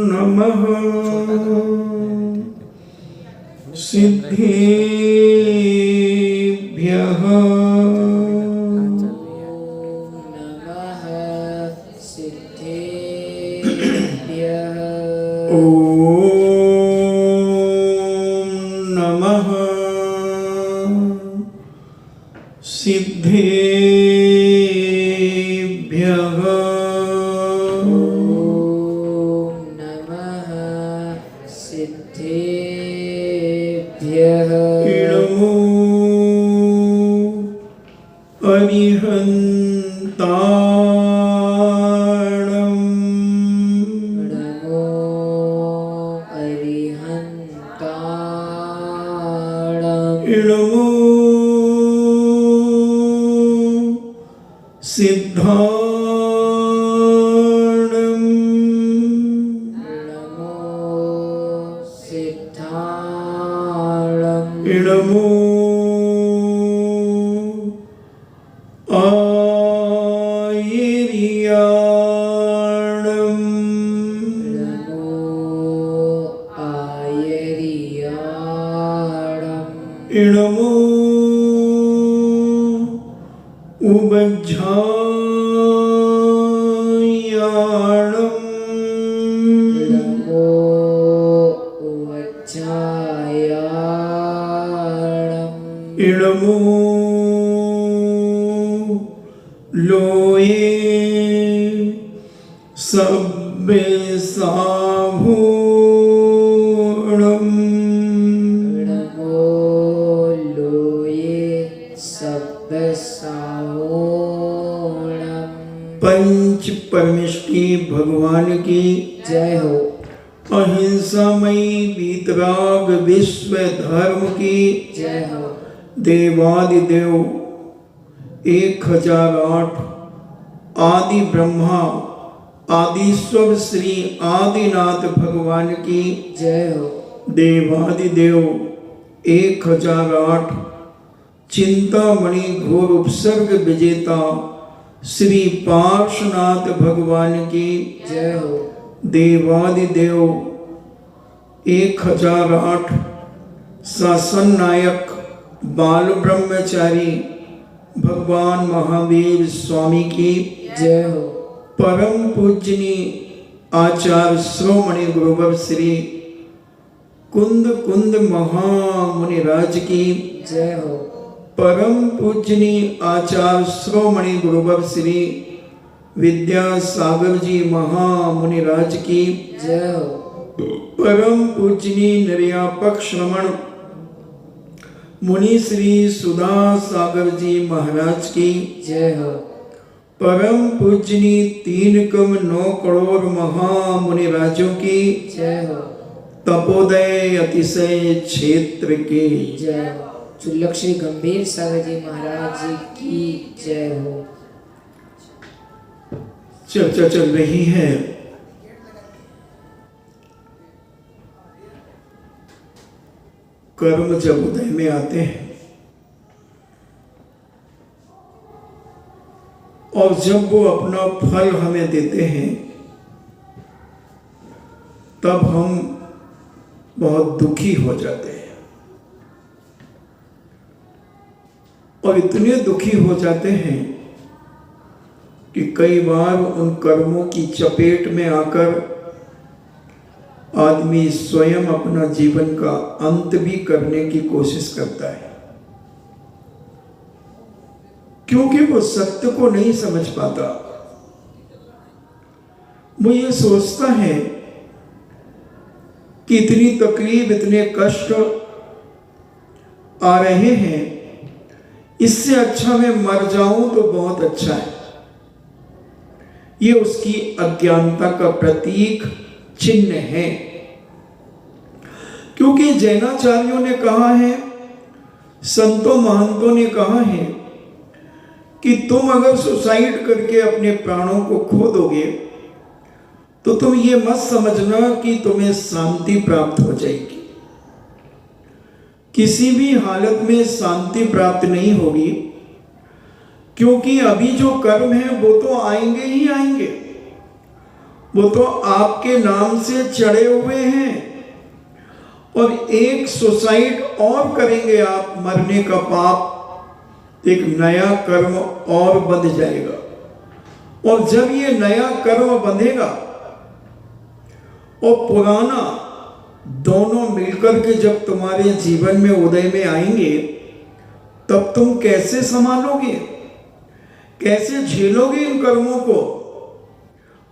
नमः सिद्धेभ्यः नमः सिद्धेभ्यः ॐ नमः सिद्धेभ्यः नमः सिद्धेभ्यः इळमो अरिहन्ताणम् नमो अरिहन्ताणम् इळमो सिद्धाणम् नमो सिद्धाणम् इळमो आयर्याणम् नमो आयर्याणम् इळमो उबज्झायाणम् नमो उवज्झायाणम् इळमो लोये सब्बेसाभूणम् नमो लोये सब्बसाहोणम् पंच परमेष्टि भगवान की जय हो। अहिंसामयी वीतराग विश्व धर्म की जय हो। देवादिदेव 1008 आदि ब्रह्मा आदिश्वर श्री आदिनाथ भगवान की जय हो। देवादिदेव 1008 चिंतामणि घोर उपसर्ग विजेता श्री पार्श्वनाथ भगवान की जय हो। देवादिदेव 1008 शासन नायक बाल ब्रह्मचारी भगवान महावीर स्वामी की जय हो। परम पूजनीय आचार्य श्रोमणि गुरुवर श्री कुंद कुंद महामुनिराज की जय हो। परम पूजनीय आचार्य श्रोमणि गुरुवर श्री विद्यासागर जी महामुनिराज की जय हो। परम पूजनीय निर्यापक श्रमण मुनि श्री सुधा सागर जी महाराज की जय हो। परम पूजनीय 3,9 करोड़ महामुनिराजों की जय हो। तपोदय अतिशय क्षेत्र की जय हो। चुल्लक श्री गंभीर सागर जी महाराज जी की जय हो। चर्चा चल रही है कर्म जब उदय में आते हैं और जब वो अपना फल हमें देते हैं तब हम बहुत दुखी हो जाते हैं और इतने दुखी हो जाते हैं कि कई बार उन कर्मों की चपेट में आकर आदमी स्वयं अपना जीवन का अंत भी करने की कोशिश करता है, क्योंकि वो सत्य को नहीं समझ पाता। वो ये सोचता है कि इतनी तकलीफ इतने कष्ट आ रहे हैं, इससे अच्छा मैं मर जाऊं तो बहुत अच्छा है। ये उसकी अज्ञानता का प्रतीक चिन्ह है, क्योंकि जैनाचार्यों ने कहा है, संतों महंतों ने कहा है कि तुम अगर सुसाइड करके अपने प्राणों को खो दोगे तो तुम ये मत समझना कि तुम्हें शांति प्राप्त हो जाएगी। किसी भी हालत में शांति प्राप्त नहीं होगी, क्योंकि अभी जो कर्म है वो तो आएंगे ही आएंगे, वो तो आपके नाम से चढ़े हुए हैं। और एक सुसाइड और करेंगे आप, मरने का पाप, एक नया कर्म और बंध जाएगा। और जब ये नया कर्म बंधेगा और पुराना, दोनों मिलकर के जब तुम्हारे जीवन में उदय में आएंगे, तब तुम कैसे संभालोगे, कैसे झेलोगे इन कर्मों को?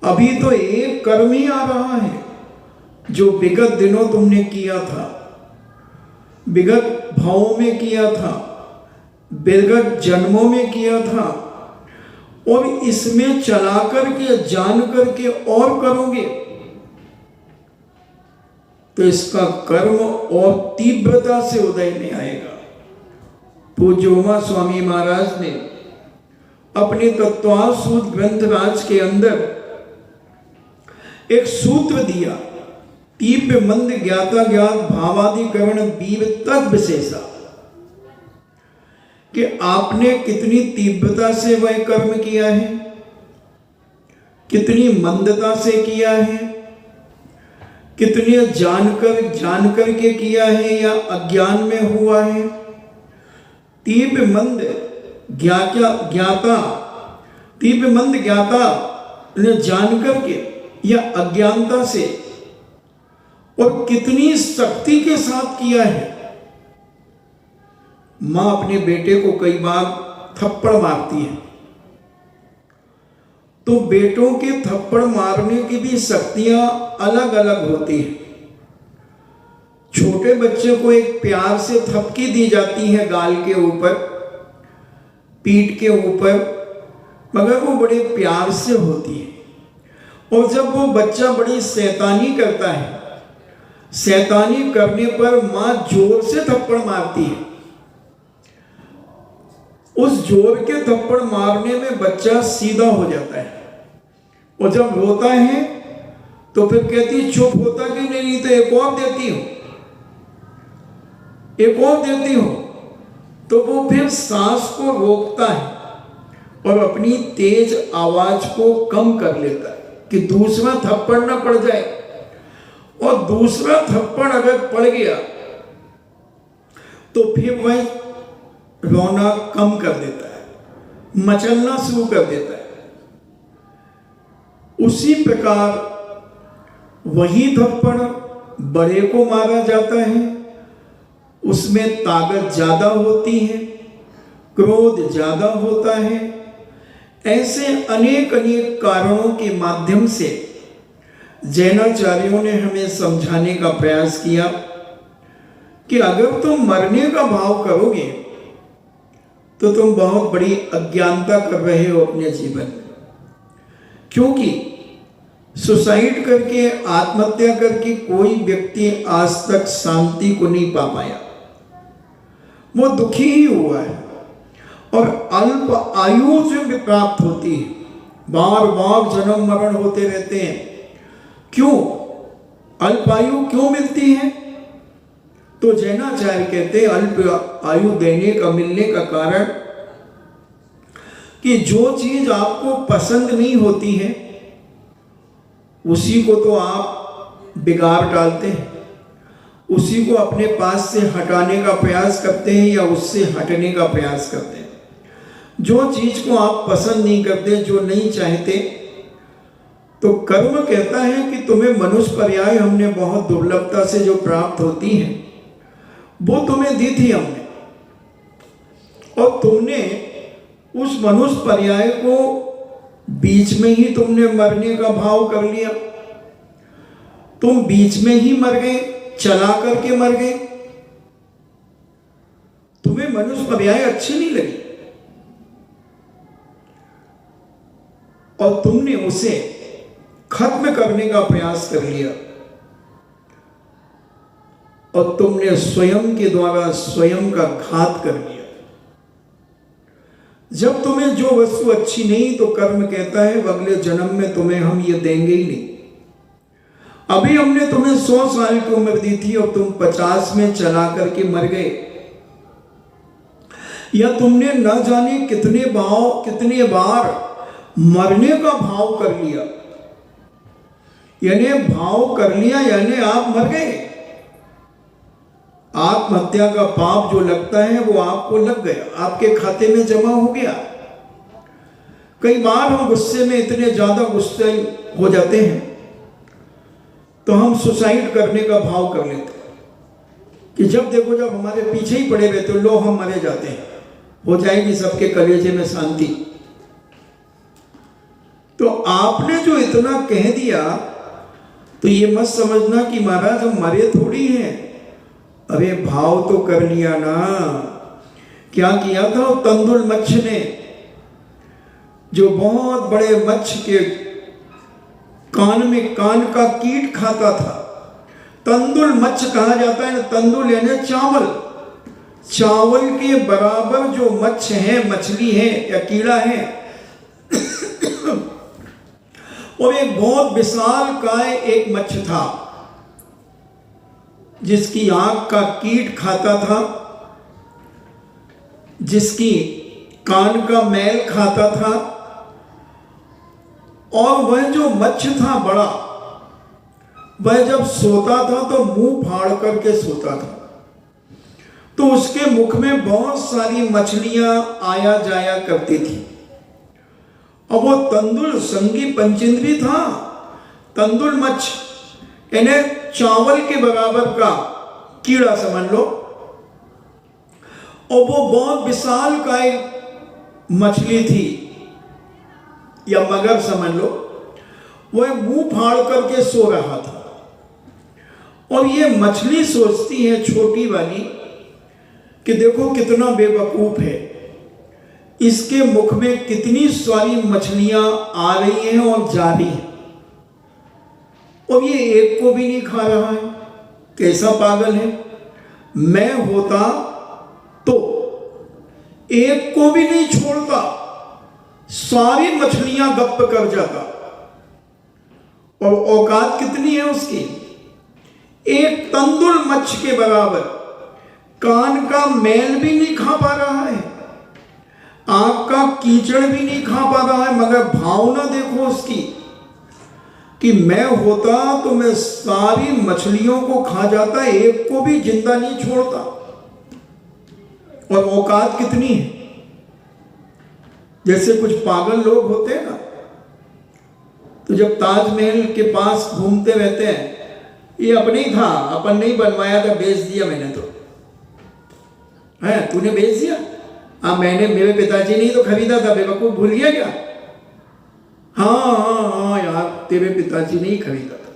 अभी तो एक कर्म ही आ रहा है जो विगत दिनों तुमने किया था, विगत भावों में किया था, विगत जन्मों में किया था, और इसमें चला करके जान करके और करोगे तो इसका कर्म और तीव्रता से उदय में आएगा। पूज्य उमा स्वामी महाराज ने अपने तत्वासूत्र ग्रंथराज के अंदर एक सूत्र दिया, तीव्र मंद ज्ञाता ज्ञात भावाधिकरण वीर तद विशेषा, कि आपने कितनी तीव्रता से वह कर्म किया है, कितनी मंदता से किया है, कितनी जानकर के किया है या अज्ञान में हुआ है। तीव्र मंद ज्ञाता, तीव्र मंद ज्ञाता ने जानकर के या अज्ञानता से, और कितनी शक्ति के साथ किया है। मां अपने बेटे को कई बार थप्पड़ मारती है, तो बेटों के थप्पड़ मारने की भी शक्तियां अलग अलग होती हैं। छोटे बच्चे को एक प्यार से थपकी दी जाती है गाल के ऊपर, पीठ के ऊपर, मगर वो बड़े प्यार से होती है। और जब वो बच्चा बड़ी शैतानी करता है, शैतानी करने पर मां जोर से थप्पड़ मारती है। उस जोर के थप्पड़ मारने में बच्चा सीधा हो जाता है, और जब रोता है तो फिर कहती चुप होता कि नहीं तो एक और देती हूं, एक और देती हूं। तो वो फिर सांस को रोकता है और अपनी तेज आवाज को कम कर लेता है कि दूसरा थप्पड़ ना पड़ जाए। और दूसरा थप्पड़ अगर पड़ गया तो फिर वह रोना कम कर देता है, मचलना शुरू कर देता है। उसी प्रकार वही थप्पड़ बड़े को मारा जाता है, उसमें ताकत ज्यादा होती है, क्रोध ज्यादा होता है। ऐसे अनेक अनेक कारणों के माध्यम से जैनाचार्यों ने हमें समझाने का प्रयास किया कि अगर तुम मरने का भाव करोगे तो तुम बहुत बड़ी अज्ञानता कर रहे हो अपने जीवन में। क्योंकि सुसाइड करके, आत्महत्या करके कोई व्यक्ति आज तक शांति को नहीं पा पाया, वो दुखी ही हुआ है और अल्प आयु से भी प्राप्त होती है। बार बार जन्म मरण होते रहते हैं। क्यों अल्प आयु क्यों मिलती है? तो जैनाचार्य कहते हैं अल्प आयु देने का, मिलने का कारण कि जो चीज आपको पसंद नहीं होती है उसी को तो आप बिगाड़ डालते हैं, उसी को अपने पास से हटाने का प्रयास करते हैं या उससे हटने का प्रयास करते हैं। जो चीज को आप पसंद नहीं करते, जो नहीं चाहते, तो कर्म कहता है कि तुम्हें मनुष्य पर्याय हमने बहुत दुर्लभता से जो प्राप्त होती है वो तुम्हें दी थी हमने, और तुमने उस मनुष्य पर्याय को बीच में ही तुमने मरने का भाव कर लिया। तुम बीच में ही मर गए, चला करके मर गए। तुम्हें मनुष्य पर्याय अच्छी नहीं लगी और तुमने उसे खत्म करने का प्रयास कर लिया, और तुमने स्वयं के द्वारा स्वयं का घात कर लिया। जब तुम्हें जो वस्तु अच्छी नहीं तो कर्म कहता है अगले जन्म में तुम्हें हम ये देंगे ही नहीं। अभी हमने तुम्हें 100 साल की उम्र दी थी और तुम 50 में चला करके मर गए। या तुमने न जाने कितने बार मरने का भाव कर लिया, यानी भाव कर लिया यानी आप मर गए। आत्महत्या का पाप जो लगता है वो आपको लग गया, आपके खाते में जमा हो गया। कई बार हम गुस्से में इतने ज्यादा गुस्से हो जाते हैं तो हम सुसाइड करने का भाव कर लेते हैं कि जब देखो जब हमारे पीछे ही पड़े रहते लो हम मरे जाते हैं, हो जाएगी सबके कलेजे में शांति। तो आपने जो इतना कह दिया तो ये मत समझना कि महाराज हम मरे थोड़ी हैं। अरे भाव तो कर लिया ना। क्या किया था वो तंदुल मच्छ ने, जो बहुत बड़े मच्छ के कान का कीट खाता था। तंदुल मच्छ कहा जाता है, तंदुल यानी चावल, चावल के बराबर जो मच्छ है, मछली है या कीड़ा है और एक बहुत विशाल काय एक मच्छ था जिसकी आंख का कीट खाता था, जिसकी कान का मैल खाता था। और वह जो मच्छ था बड़ा, वह जब सोता था तो मुंह फाड़ करके सोता था, तो उसके मुख में बहुत सारी मछलियां आया जाया करती थी। और वो तंदुल संगी पंचेंद्री था, तंदुल मच्छ यानी चावल के बराबर का कीड़ा समझ लो। और वो बहुत विशाल काय मछली थी या मगर समझ लो, वह मुंह फाड़ करके सो रहा था। और ये मछली सोचती है छोटी वाली कि देखो कितना बेवकूफ है, इसके मुख में कितनी सारी मछलियां आ रही हैं और जा रही हैं और ये एक को भी नहीं खा रहा है, कैसा पागल है। मैं होता तो एक को भी नहीं छोड़ता, सारी मछलियां गप कर जाता। और औकात कितनी है उसकी, एक तंदुल मच्छ के बराबर। कान का मैल भी नहीं खा पा रहा है, आंख का कीचड़ भी नहीं खा पा रहा है, मगर भावना देखो उसकी कि मैं होता तो मैं सारी मछलियों को खा जाता, एक को भी जिंदा नहीं छोड़ता। और औकात कितनी है। जैसे कुछ पागल लोग होते हैं ना, तो जब ताजमहल के पास घूमते रहते हैं, ये अपने ही था, अपन नहीं बनवाया था, बेच दिया मैंने तो है, तूने बेच दिया। हाँ मैंने, मेरे पिताजी ने ही तो खरीदा था, बेवकूफ भूल गया क्या। हाँ यार तेरे पिताजी ने ही खरीदा था।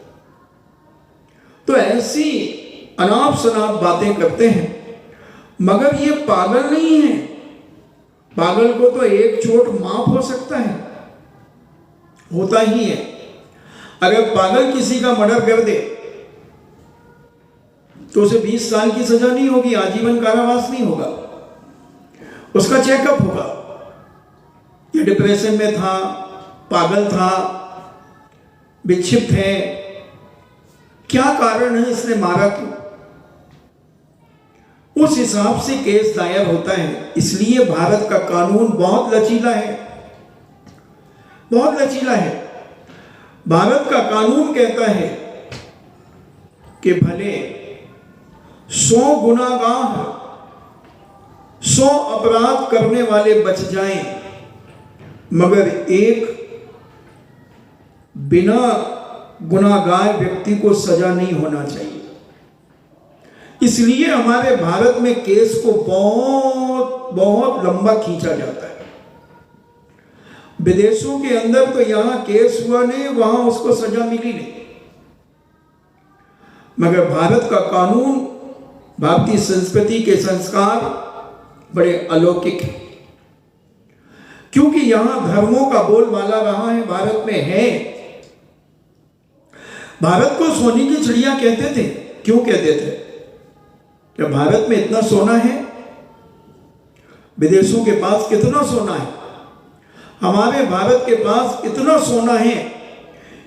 तो ऐसी अनाप शनाप बातें करते हैं, मगर ये पागल नहीं है। पागल को तो एक चोट माफ हो सकता है, होता ही है। अगर पागल किसी का मर्डर कर दे तो उसे 20 साल की सजा नहीं होगी, आजीवन कारावास नहीं होगा, उसका चेकअप होगा। ये डिप्रेशन में था, पागल था, विक्षिप्त है, क्या कारण है, इसने मारा क्यों, उस हिसाब से केस दायर होता है। इसलिए भारत का कानून बहुत लचीला है, बहुत लचीला है। भारत का कानून कहता है कि भले 100 गुनाहगार, 100 अपराध करने वाले बच जाएं, मगर एक बिना गुनाहगार व्यक्ति को सजा नहीं होना चाहिए। इसलिए हमारे भारत में केस को बहुत बहुत लंबा खींचा जाता है। विदेशों के अंदर तो यहां केस हुआ नहीं, वहां उसको सजा मिली नहीं, मगर भारत का कानून, भारतीय संस्कृति के संस्कार बड़े अलौकिक हैं, क्योंकि यहां धर्मों का बोलबाला रहा है, भारत में है। भारत को सोने की चिड़िया कहते थे। क्यों कहते थे? क्या भारत में इतना सोना है? विदेशों के पास कितना सोना है, हमारे भारत के पास इतना सोना है,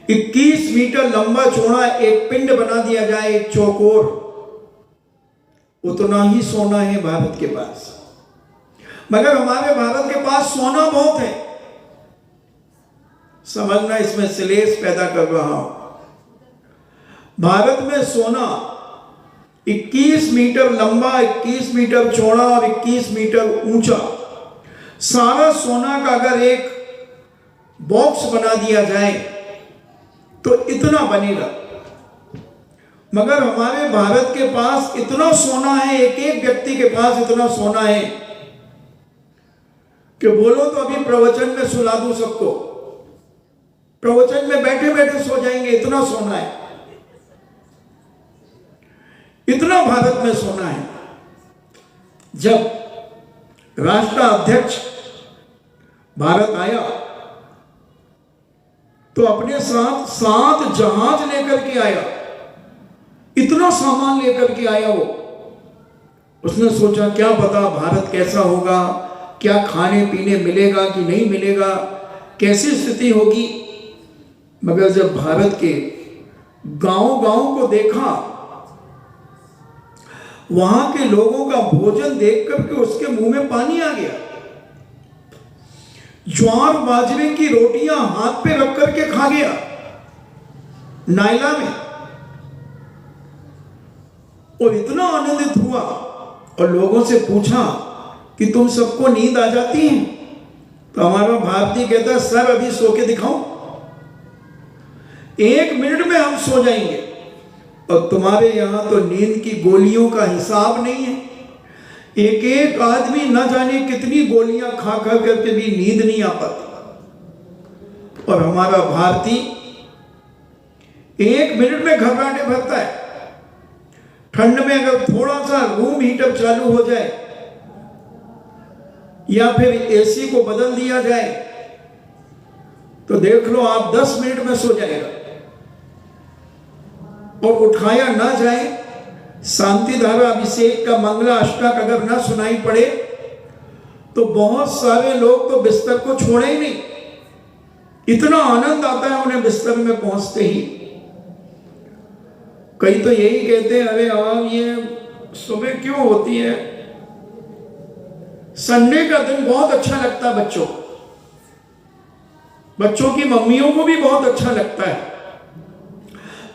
21 मीटर लंबा चौड़ा एक पिंड बना दिया जाए, एक चौकोर, उतना ही सोना है भारत के पास। मगर हमारे भारत के पास सोना बहुत है। समझना, इसमें श्लेष पैदा कर रहा हूं। भारत में सोना 21 मीटर लंबा, 21 मीटर चौड़ा और 21 मीटर ऊंचा, सारा सोना का अगर एक बॉक्स बना दिया जाए तो इतना बनेगा। मगर हमारे भारत के पास इतना सोना है, एक एक व्यक्ति के पास इतना सोना है कि बोलो तो अभी प्रवचन में सुला दूं सबको, प्रवचन में बैठे बैठे सो जाएंगे, इतना सोना है, इतना भारत में सोना है। जब राष्ट्राध्यक्ष भारत आया तो अपने साथ 7 जहाज लेकर के आया, इतना सामान लेकर के आया वो। उसने सोचा क्या पता भारत कैसा होगा, क्या खाने पीने मिलेगा कि नहीं मिलेगा, कैसी स्थिति होगी। मगर जब भारत के गांव-गांव को देखा, वहां के लोगों का भोजन देख करके उसके मुंह में पानी आ गया। ज्वार बाजरे की रोटियां हाथ पे रख करके खा गया नायला में, और इतना आनंदित हुआ। और लोगों से पूछा कि तुम सबको नींद आ जाती है? तो हमारा भारतीय कहता है सर अभी सो के दिखाओ, 1 मिनट में हम सो जाएंगे। और तुम्हारे यहां तो नींद की गोलियों का हिसाब नहीं है। एक एक आदमी न जाने कितनी गोलियां खा खा करके भी नींद नहीं आ पाती। और हमारा भारतीय 1 मिनट में घबराहट भरता है। ठंड में अगर थोड़ा सा रूम हीटर चालू हो जाए या फिर एसी को बदल दिया जाए तो देख लो आप 10 मिनट में सो जाएगा। और उठाया ना जाए, शांति धारा अभिषेक का मंगला अष्टक अगर ना सुनाई पड़े तो बहुत सारे लोग तो बिस्तर को छोड़े ही नहीं। इतना आनंद आता है उन्हें बिस्तर में पहुंचते ही। कई तो यही कहते हैं अरे आम ये सुबह क्यों होती है, संडे का दिन बहुत अच्छा लगता है बच्चों को, बच्चों की मम्मियों को भी बहुत अच्छा लगता है,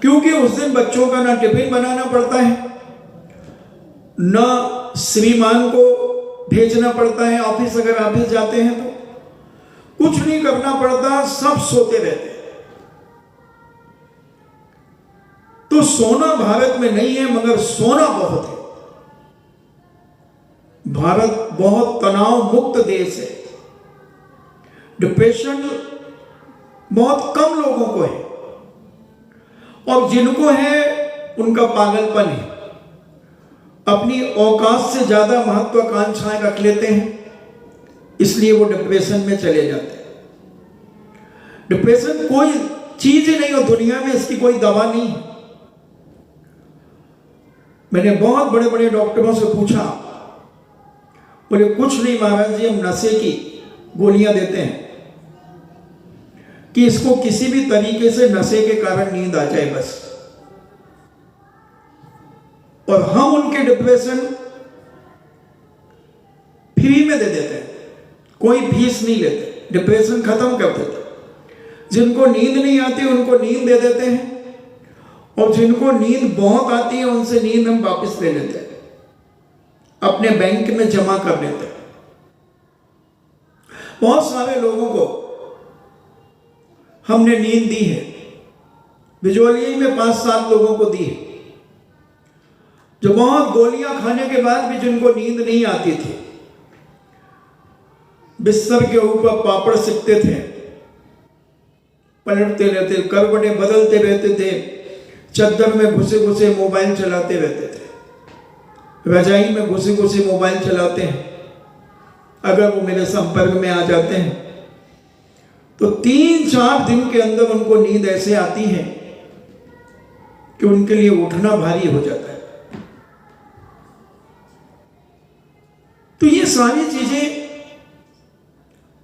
क्योंकि उस दिन बच्चों का ना टिफिन बनाना पड़ता है, ना श्रीमान को भेजना पड़ता है ऑफिस, अगर ऑफिस जाते हैं तो कुछ नहीं करना पड़ता, सब सोते रहते हैं। तो सोना भारत में नहीं है, मगर सोना बहुत है। भारत बहुत तनाव मुक्त देश है। डिप्रेशन बहुत कम लोगों को है, और जिनको है उनका पागलपन है। अपनी औकात से ज्यादा महत्वाकांक्षाएं रख लेते हैं, इसलिए वो डिप्रेशन में चले जाते हैं। डिप्रेशन कोई चीज ही नहीं हो दुनिया में, इसकी कोई दवा नहीं है। मैंने बहुत बड़े बड़े डॉक्टरों से पूछा, बोले कुछ नहीं महाराज जी, हम नशे की गोलियां देते हैं कि इसको किसी भी तरीके से नशे के कारण नींद आ जाए बस। और हम उनके डिप्रेशन फ्री में दे देते हैं, कोई फीस नहीं लेते, डिप्रेशन खत्म कर देते। जिनको नींद नहीं आती उनको नींद दे देते हैं, और जिनको नींद बहुत आती है उनसे नींद हम वापस ले लेते हैं, अपने बैंक में जमा कर लेते हैं। बहुत सारे लोगों को हमने नींद दी है, बिजोली में 5-7 लोगों को दी है, जो बहुत गोलियां खाने के बाद भी जिनको नींद नहीं आती थी, बिस्तर के ऊपर पापड़ सिकते थे, पलटते रहते, करवटें बदलते रहते थे, चद्दर में घुसे घुसे मोबाइल चलाते रहते थे, रजाई में घुसे घुसे मोबाइल चलाते हैं। अगर वो मेरे संपर्क में आ जाते हैं तो 3-4 दिन के अंदर उनको नींद ऐसे आती है कि उनके लिए उठना भारी हो जाता है। तो ये सारी चीजें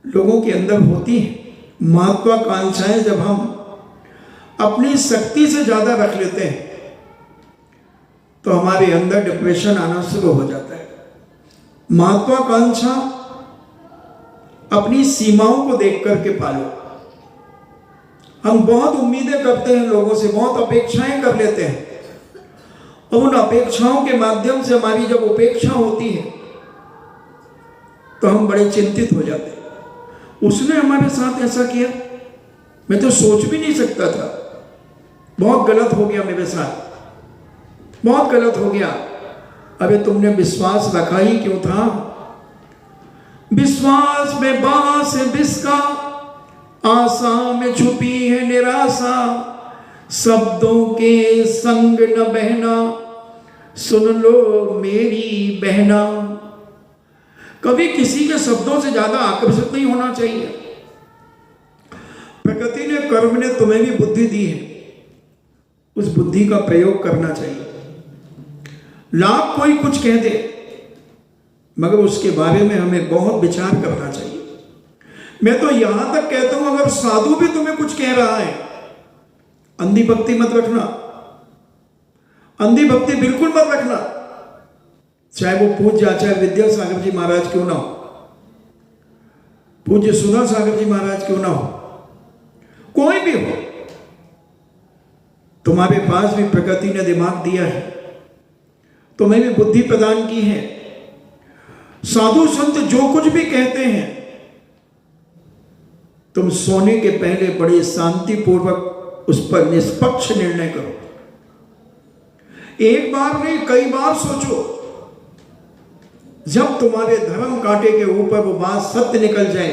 लोगों के अंदर होती हैं। महत्वाकांक्षाएं जब हम अपनी शक्ति से ज्यादा रख लेते हैं तो हमारे अंदर डिप्रेशन आना शुरू हो जाता है। महत्वाकांक्षा अपनी सीमाओं को देख करके पालो। हम बहुत उम्मीदें करते हैं लोगों से, बहुत अपेक्षाएं कर लेते हैं, और उन अपेक्षाओं के माध्यम से हमारी जब उपेक्षा होती है तो हम बड़े चिंतित हो जाते हैं। उसने हमारे साथ ऐसा किया, मैं तो सोच भी नहीं सकता था, बहुत गलत हो गया मेरे साथ, बहुत गलत हो गया। अबे तुमने विश्वास रखा ही क्यों था? विश्वास में बांस है बिस्का, आशा में छुपी है निराशा, शब्दों के संग न बहना, सुन लो मेरी बहना। कभी किसी के शब्दों से ज्यादा आकर्षित नहीं होना चाहिए। प्रकृति ने, कर्म ने तुम्हें भी बुद्धि दी है, उस बुद्धि का प्रयोग करना चाहिए। लाख कोई कुछ कह दे, मगर उसके बारे में हमें बहुत विचार करना चाहिए। मैं तो यहां तक कहता हूं, अगर साधु भी तुम्हें कुछ कह रहा है, अंधी भक्ति मत रखना, अंधी भक्ति बिल्कुल मत रखना, चाहे वो पूज्य आचार्य विद्यासागर जी महाराज क्यों ना हो, पूज्य सुधा सागर जी महाराज क्यों ना हो, कोई भी हो। तुम्हारे पास भी प्रकृति ने दिमाग दिया है, तुम्हें भी बुद्धि प्रदान की है। साधु संत जो कुछ भी कहते हैं, तुम सोने के पहले बड़े शांतिपूर्वक उस पर निष्पक्ष निर्णय करो। एक बार नहीं, कई बार सोचो। जब तुम्हारे धर्म कांटे के ऊपर वो बात सत्य निकल जाए,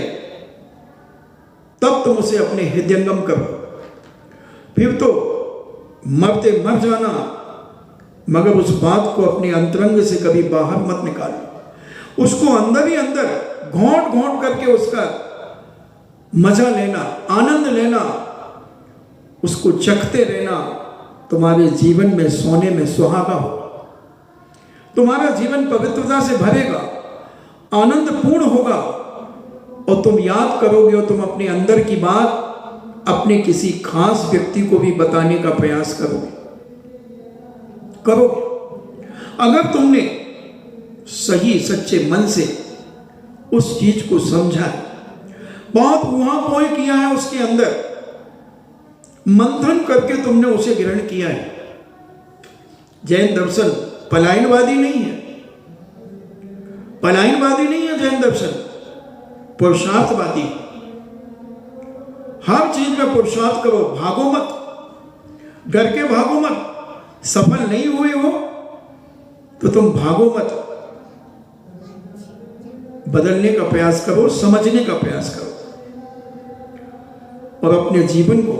तब तुम उसे अपने हृदयंगम करो। फिर तो मरते मर जाना, मगर उस बात को अपने अंतरंग से कभी बाहर मत निकालो। उसको अंदर ही अंदर घोंट घोंट करके उसका मजा लेना, आनंद लेना, उसको चखते रहना। तुम्हारे जीवन में सोने में सुहागा होगा, तुम्हारा जीवन पवित्रता से भरेगा, आनंद पूर्ण होगा, और तुम याद करोगे और तुम अपने अंदर की बात अपने किसी खास व्यक्ति को भी बताने का प्रयास करोगे। अगर तुमने सही सच्चे मन से उस चीज को समझा है, बहुत ऊहापोह किया है, उसके अंदर मंथन करके तुमने उसे ग्रहण किया है। जैन दर्शन पलायनवादी नहीं है, पलायनवादी नहीं है जैन दर्शन, पुरुषार्थवादी। हर चीज में पुरुषार्थ करो, भागो मत, डर के भागो मत। सफल नहीं हुए हो तो तुम भागो मत, बदलने का प्रयास करो, समझने का प्रयास करो, और अपने जीवन को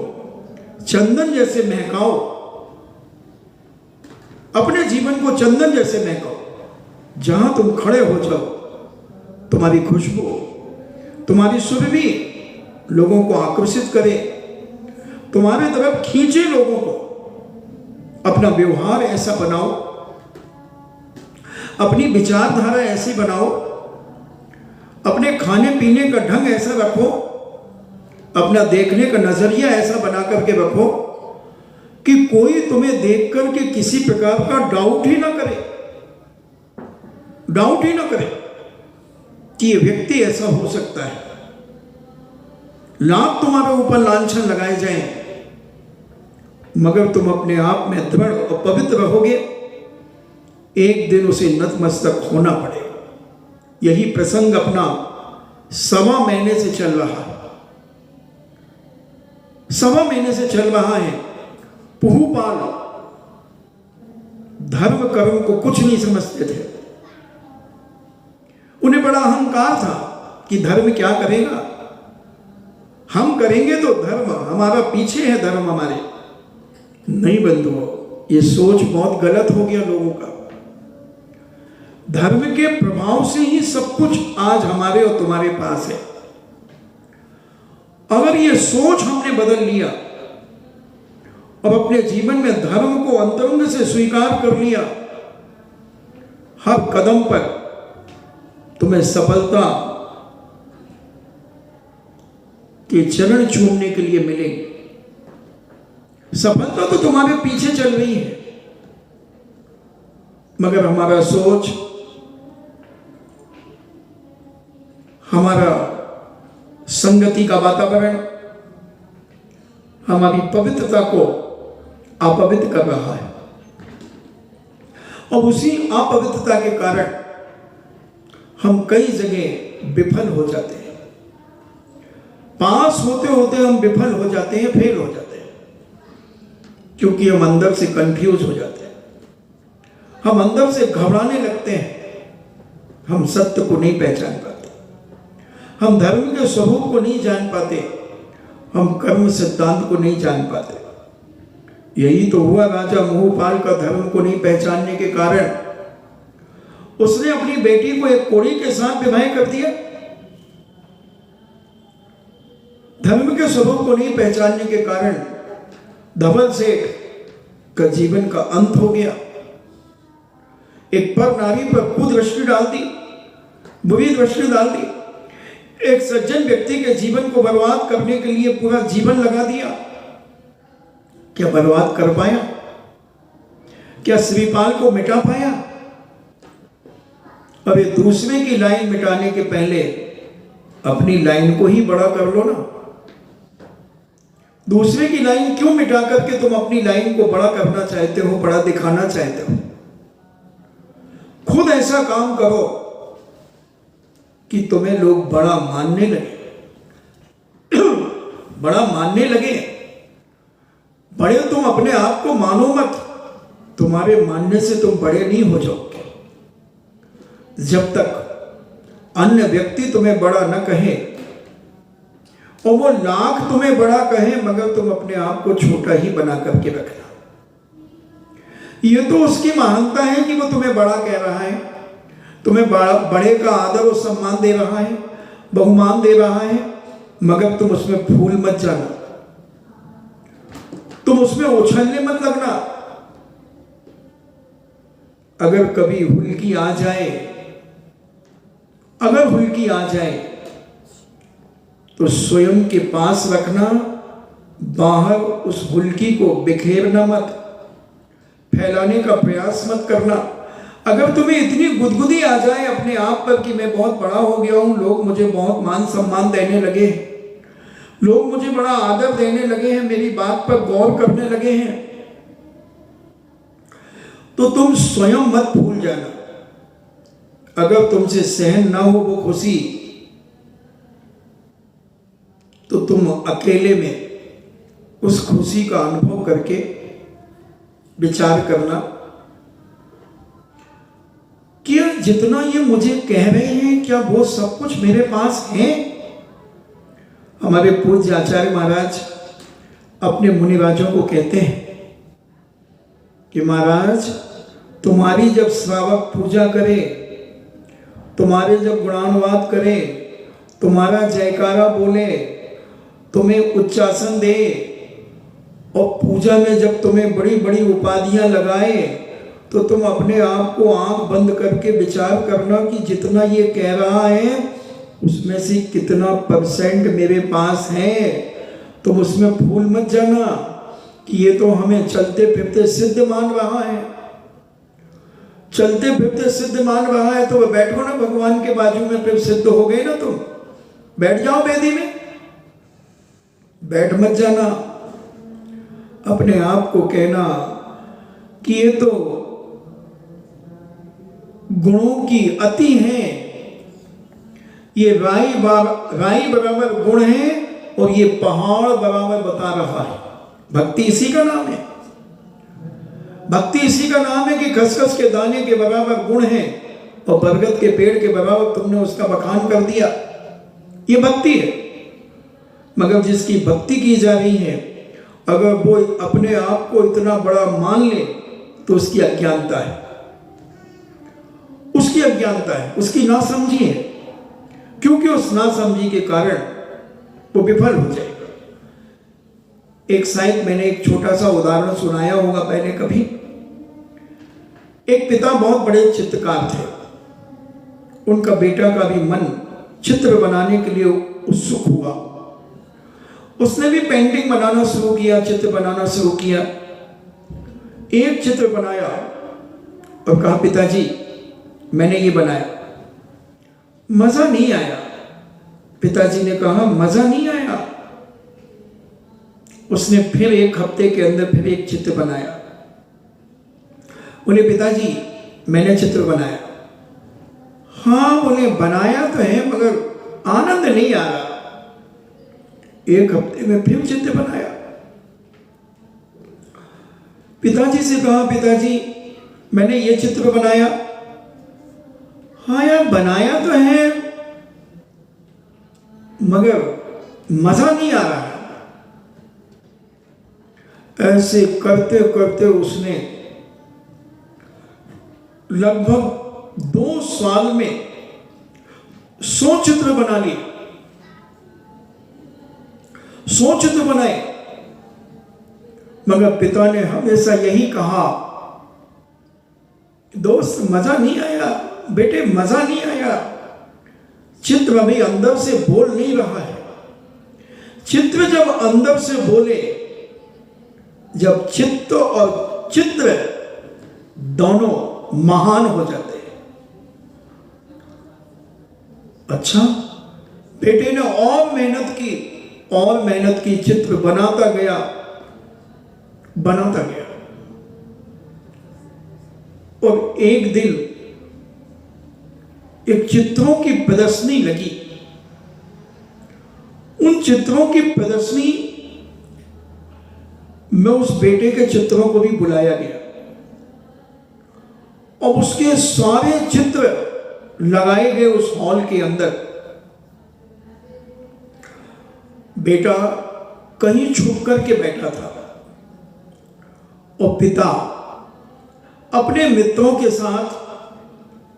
चंदन जैसे महकाओ, अपने जीवन को चंदन जैसे महकाओ। जहां तुम खड़े हो जाओ, तुम्हारी खुशबू, तुम्हारी सुरभि लोगों को आकर्षित करे, तुम्हारे तरफ खींचे लोगों को। अपना व्यवहार ऐसा बनाओ, अपनी विचारधारा ऐसी बनाओ, अपने खाने पीने का ढंग ऐसा रखो, अपना देखने का नजरिया ऐसा बना करके रखो कि कोई तुम्हें देख करके किसी प्रकार का डाउट ही ना करे, डाउट ही ना करे कि ये व्यक्ति ऐसा हो सकता है। लाख तुम्हारे ऊपर लांछन लगाए जाएं, मगर तुम अपने आप में दृढ़ और पवित्र रहोगे, एक दिन उसे नतमस्तक होना पड़ेगा। यही प्रसंग अपना 1.25 महीने से चल रहा है, 1.25 महीने से चल रहा है। पुहुपाल धर्म कर्म को कुछ नहीं समझते थे, उन्हें बड़ा अहंकार था कि धर्म क्या करेगा, हम करेंगे तो धर्म हमारा पीछे है, धर्म हमारे। नहीं बंधुओं, ये सोच बहुत गलत हो गया लोगों का। धर्म के प्रभाव से ही सब कुछ आज हमारे और तुम्हारे पास है। अगर ये सोच हमने बदल लिया और अपने जीवन में धर्म को अंतरंग से स्वीकार कर लिया, हर कदम पर तुम्हें सफलता के चरण चूमने के लिए मिलेंगे। सफलता तो तुम्हारे पीछे चल रही है, मगर हमारा सोच, हमारा संगति का वातावरण हमारी पवित्रता को अपवित्र कर रहा है, और उसी अपवित्रता के कारण हम कई जगह विफल हो जाते हैं। पास होते होते हम विफल हो जाते हैं, फेल हो जाते हैं, क्योंकि हम अंदर से कंफ्यूज हो जाते हैं, हम अंदर से घबराने लगते हैं, हम सत्य को नहीं पहचान पाते, हम धर्म के स्वरूप को नहीं जान पाते, हम कर्म सिद्धांत को नहीं जान पाते। यही तो हुआ राजा मोहपाल का। धर्म को नहीं पहचानने के कारण उसने अपनी बेटी को एक कोढ़ी के साथ विवाह कर दिया। धर्म के स्वरूप को नहीं पहचानने के कारण धवल सेठ का जीवन का अंत हो गया। एक पर नारी पर कुदृष्टि डाल दी, बुरी दृष्टि डाल दी। एक सज्जन व्यक्ति के जीवन को बर्बाद करने के लिए पूरा जीवन लगा दिया। क्या बर्बाद कर पाया? क्या श्रीपाल को मिटा पाया? अरे दूसरे की लाइन मिटाने के पहले अपनी लाइन को ही बड़ा कर लो ना। दूसरे की लाइन क्यों मिटा करके तुम अपनी लाइन को बड़ा करना चाहते हो, बड़ा दिखाना चाहते हो? खुद ऐसा काम करो कि तुम्हें लोग बड़ा मानने लगे। बड़ा मानने लगे। बड़े तुम अपने आप को मानो मत, तुम्हारे मानने से तुम बड़े नहीं हो जाओगे। जब तक अन्य व्यक्ति तुम्हें बड़ा न कहे और वो लाख तुम्हें बड़ा कहे, मगर तुम अपने आप को छोटा ही बना करके रखना। ये तो उसकी महानता है कि वो तुम्हें बड़ा कह रहा है, तुम्हें बड़े का आदर और सम्मान दे रहा है, बहुमान दे रहा है, मगर तुम उसमें फूल मत जाना, तुम उसमें उछलने मत लगना। अगर कभी हुल्की आ जाए, अगर हुल्की आ जाए तो स्वयं के पास रखना, बाहर उस हुल्की को बिखेरना मत, फैलाने का प्रयास मत करना। अगर तुम्हें इतनी गुदगुदी आ जाए अपने आप पर कि मैं बहुत बड़ा हो गया हूं, लोग मुझे बहुत मान सम्मान देने लगे हैं, लोग मुझे बड़ा आदर देने लगे हैं, मेरी बात पर गौर करने लगे हैं, तो तुम स्वयं मत भूल जाना। अगर तुमसे सहन ना हो वो खुशी, तो तुम अकेले में उस खुशी का अनुभव करके विचार करना कि जितना ये मुझे कह रहे हैं, क्या वो सब कुछ मेरे पास है? हमारे पूज्य आचार्य महाराज अपने मुनिराजों को कहते हैं कि महाराज, तुम्हारी जब श्रावक पूजा करे, तुम्हारे जब गुणानुवाद करे, तुम्हारा जयकारा बोले, तुम्हें उच्चासन दे, और पूजा में जब तुम्हें बड़ी बड़ी उपाधियां लगाए, तो तुम अपने आप को आंख बंद करके विचार करना कि जितना ये कह रहा है उसमें से कितना % मेरे पास है। तुम उसमें भूल मत जाना कि ये तो हमें चलते फिरते सिद्ध मान रहा है, चलते फिरते सिद्ध मान रहा है। तो बैठो ना भगवान के बाजू में, फिर सिद्ध हो गए ना तुम। बैठ जाओ वेदी में, बैठ मत जाना। अपने आप को कहना कि ये तो गुणों की अति है, ये राई बराबर गुण है और ये पहाड़ बराबर बता रहा है। भक्ति इसी का नाम है। भक्ति इसी का नाम है कि खसखस के दाने के बराबर गुण है और बरगद के पेड़ के बराबर तुमने उसका बखान कर दिया। ये भक्ति है। मगर जिसकी भक्ति की जा रही है, अगर वो अपने आप को इतना बड़ा मान ले, तो उसकी अज्ञानता है, उसकी अज्ञानता है, उसकी नासमझी है, क्योंकि उस नासमझी के कारण वो विफल हो जाएगा। एक शायद मैंने एक छोटा सा उदाहरण सुनाया होगा पहले कभी। एक पिता बहुत बड़े चित्रकार थे, उनका बेटा का भी मन चित्र बनाने के लिए उत्सुक हुआ। उसने भी पेंटिंग बनाना शुरू किया, चित्र बनाना शुरू किया। एक चित्र बनाया और कहा, पिताजी मैंने ये बनाया, मजा नहीं आया। पिताजी ने कहा मजा नहीं आया। उसने फिर 1 हफ्ते के अंदर फिर एक चित्र बनाया। बोले पिताजी मैंने चित्र बनाया। हाँ बोले बनाया तो है मगर आनंद नहीं आ रहा। 1 हफ्ते में फिर चित्र बनाया। पिताजी से कहा पिताजी मैंने ये चित्र बनाया। हाँ यार बनाया तो है मगर मजा नहीं आ रहा है। ऐसे करते करते उसने लगभग 2 साल में 100 चित्र बना लिए। 100 चित्र बनाए। मगर पिता ने हमेशा यही कहा दोस्त मजा नहीं आया, बेटे मजा नहीं आया। चित्र अभी अंदर से बोल नहीं रहा है। चित्र जब अंदर से बोले, जब चित्त और चित्र दोनों महान हो जाते हैं। अच्छा बेटे ने और मेहनत की, और मेहनत की, चित्र बनाता गया, बनाता गया। और एक दिन एक चित्रों की प्रदर्शनी लगी। उन चित्रों की प्रदर्शनी में उस बेटे के चित्रों को भी बुलाया गया और उसके सारे चित्र लगाए गए उस हॉल के अंदर। बेटा कहीं छुप करके बैठा था और पिता अपने मित्रों के साथ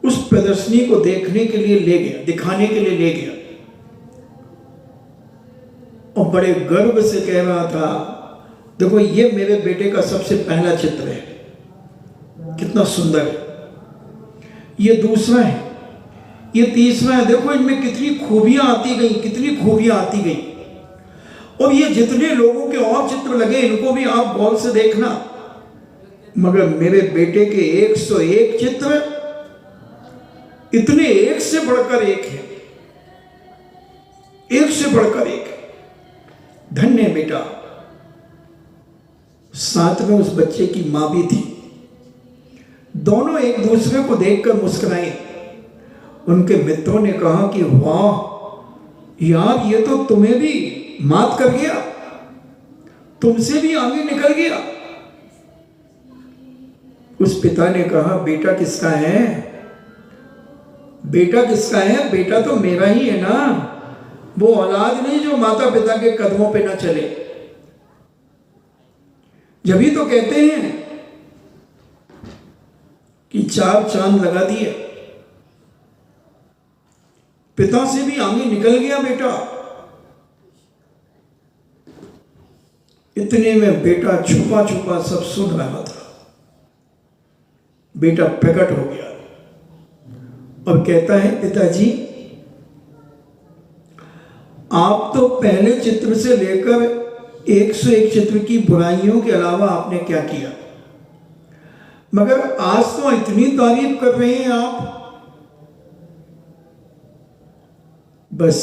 उस प्रदर्शनी को देखने के लिए ले गया, दिखाने के लिए ले गया और बड़े गर्व से कह रहा था देखो ये मेरे बेटे का सबसे पहला चित्र है, कितना सुंदर है। ये दूसरा है, ये तीसरा है, देखो इनमें कितनी खूबियां आती गई, कितनी खूबियां आती गई। और ये जितने लोगों के और चित्र लगे इनको भी आप गौर से देखना। मगर मेरे बेटे के 101 चित्र इतने एक से बढ़कर एक है, एक से बढ़कर एक है। धन्य बेटा। साथ में उस बच्चे की मां भी थी। दोनों एक दूसरे को देखकर मुस्कुराए। उनके मित्रों ने कहा कि वाह यार ये तो तुम्हें भी मात कर गया, तुमसे भी आगे निकल गया। उस पिता ने कहा बेटा किसका है, बेटा किसका है, बेटा तो मेरा ही है ना। वो औलाद नहीं जो माता पिता के कदमों पे ना चले। जभी तो कहते हैं कि 4 चांद लगा दिए, पिता से भी आगे निकल गया बेटा। इतने में बेटा छुपा छुपा सब सुन रहा था। बेटा प्रकट हो गया और कहता है पिताजी आप तो पहले चित्र से लेकर 101 चित्र की बुराइयों के अलावा आपने क्या किया, मगर आज तो इतनी तारीफ कर रहे हैं आप। बस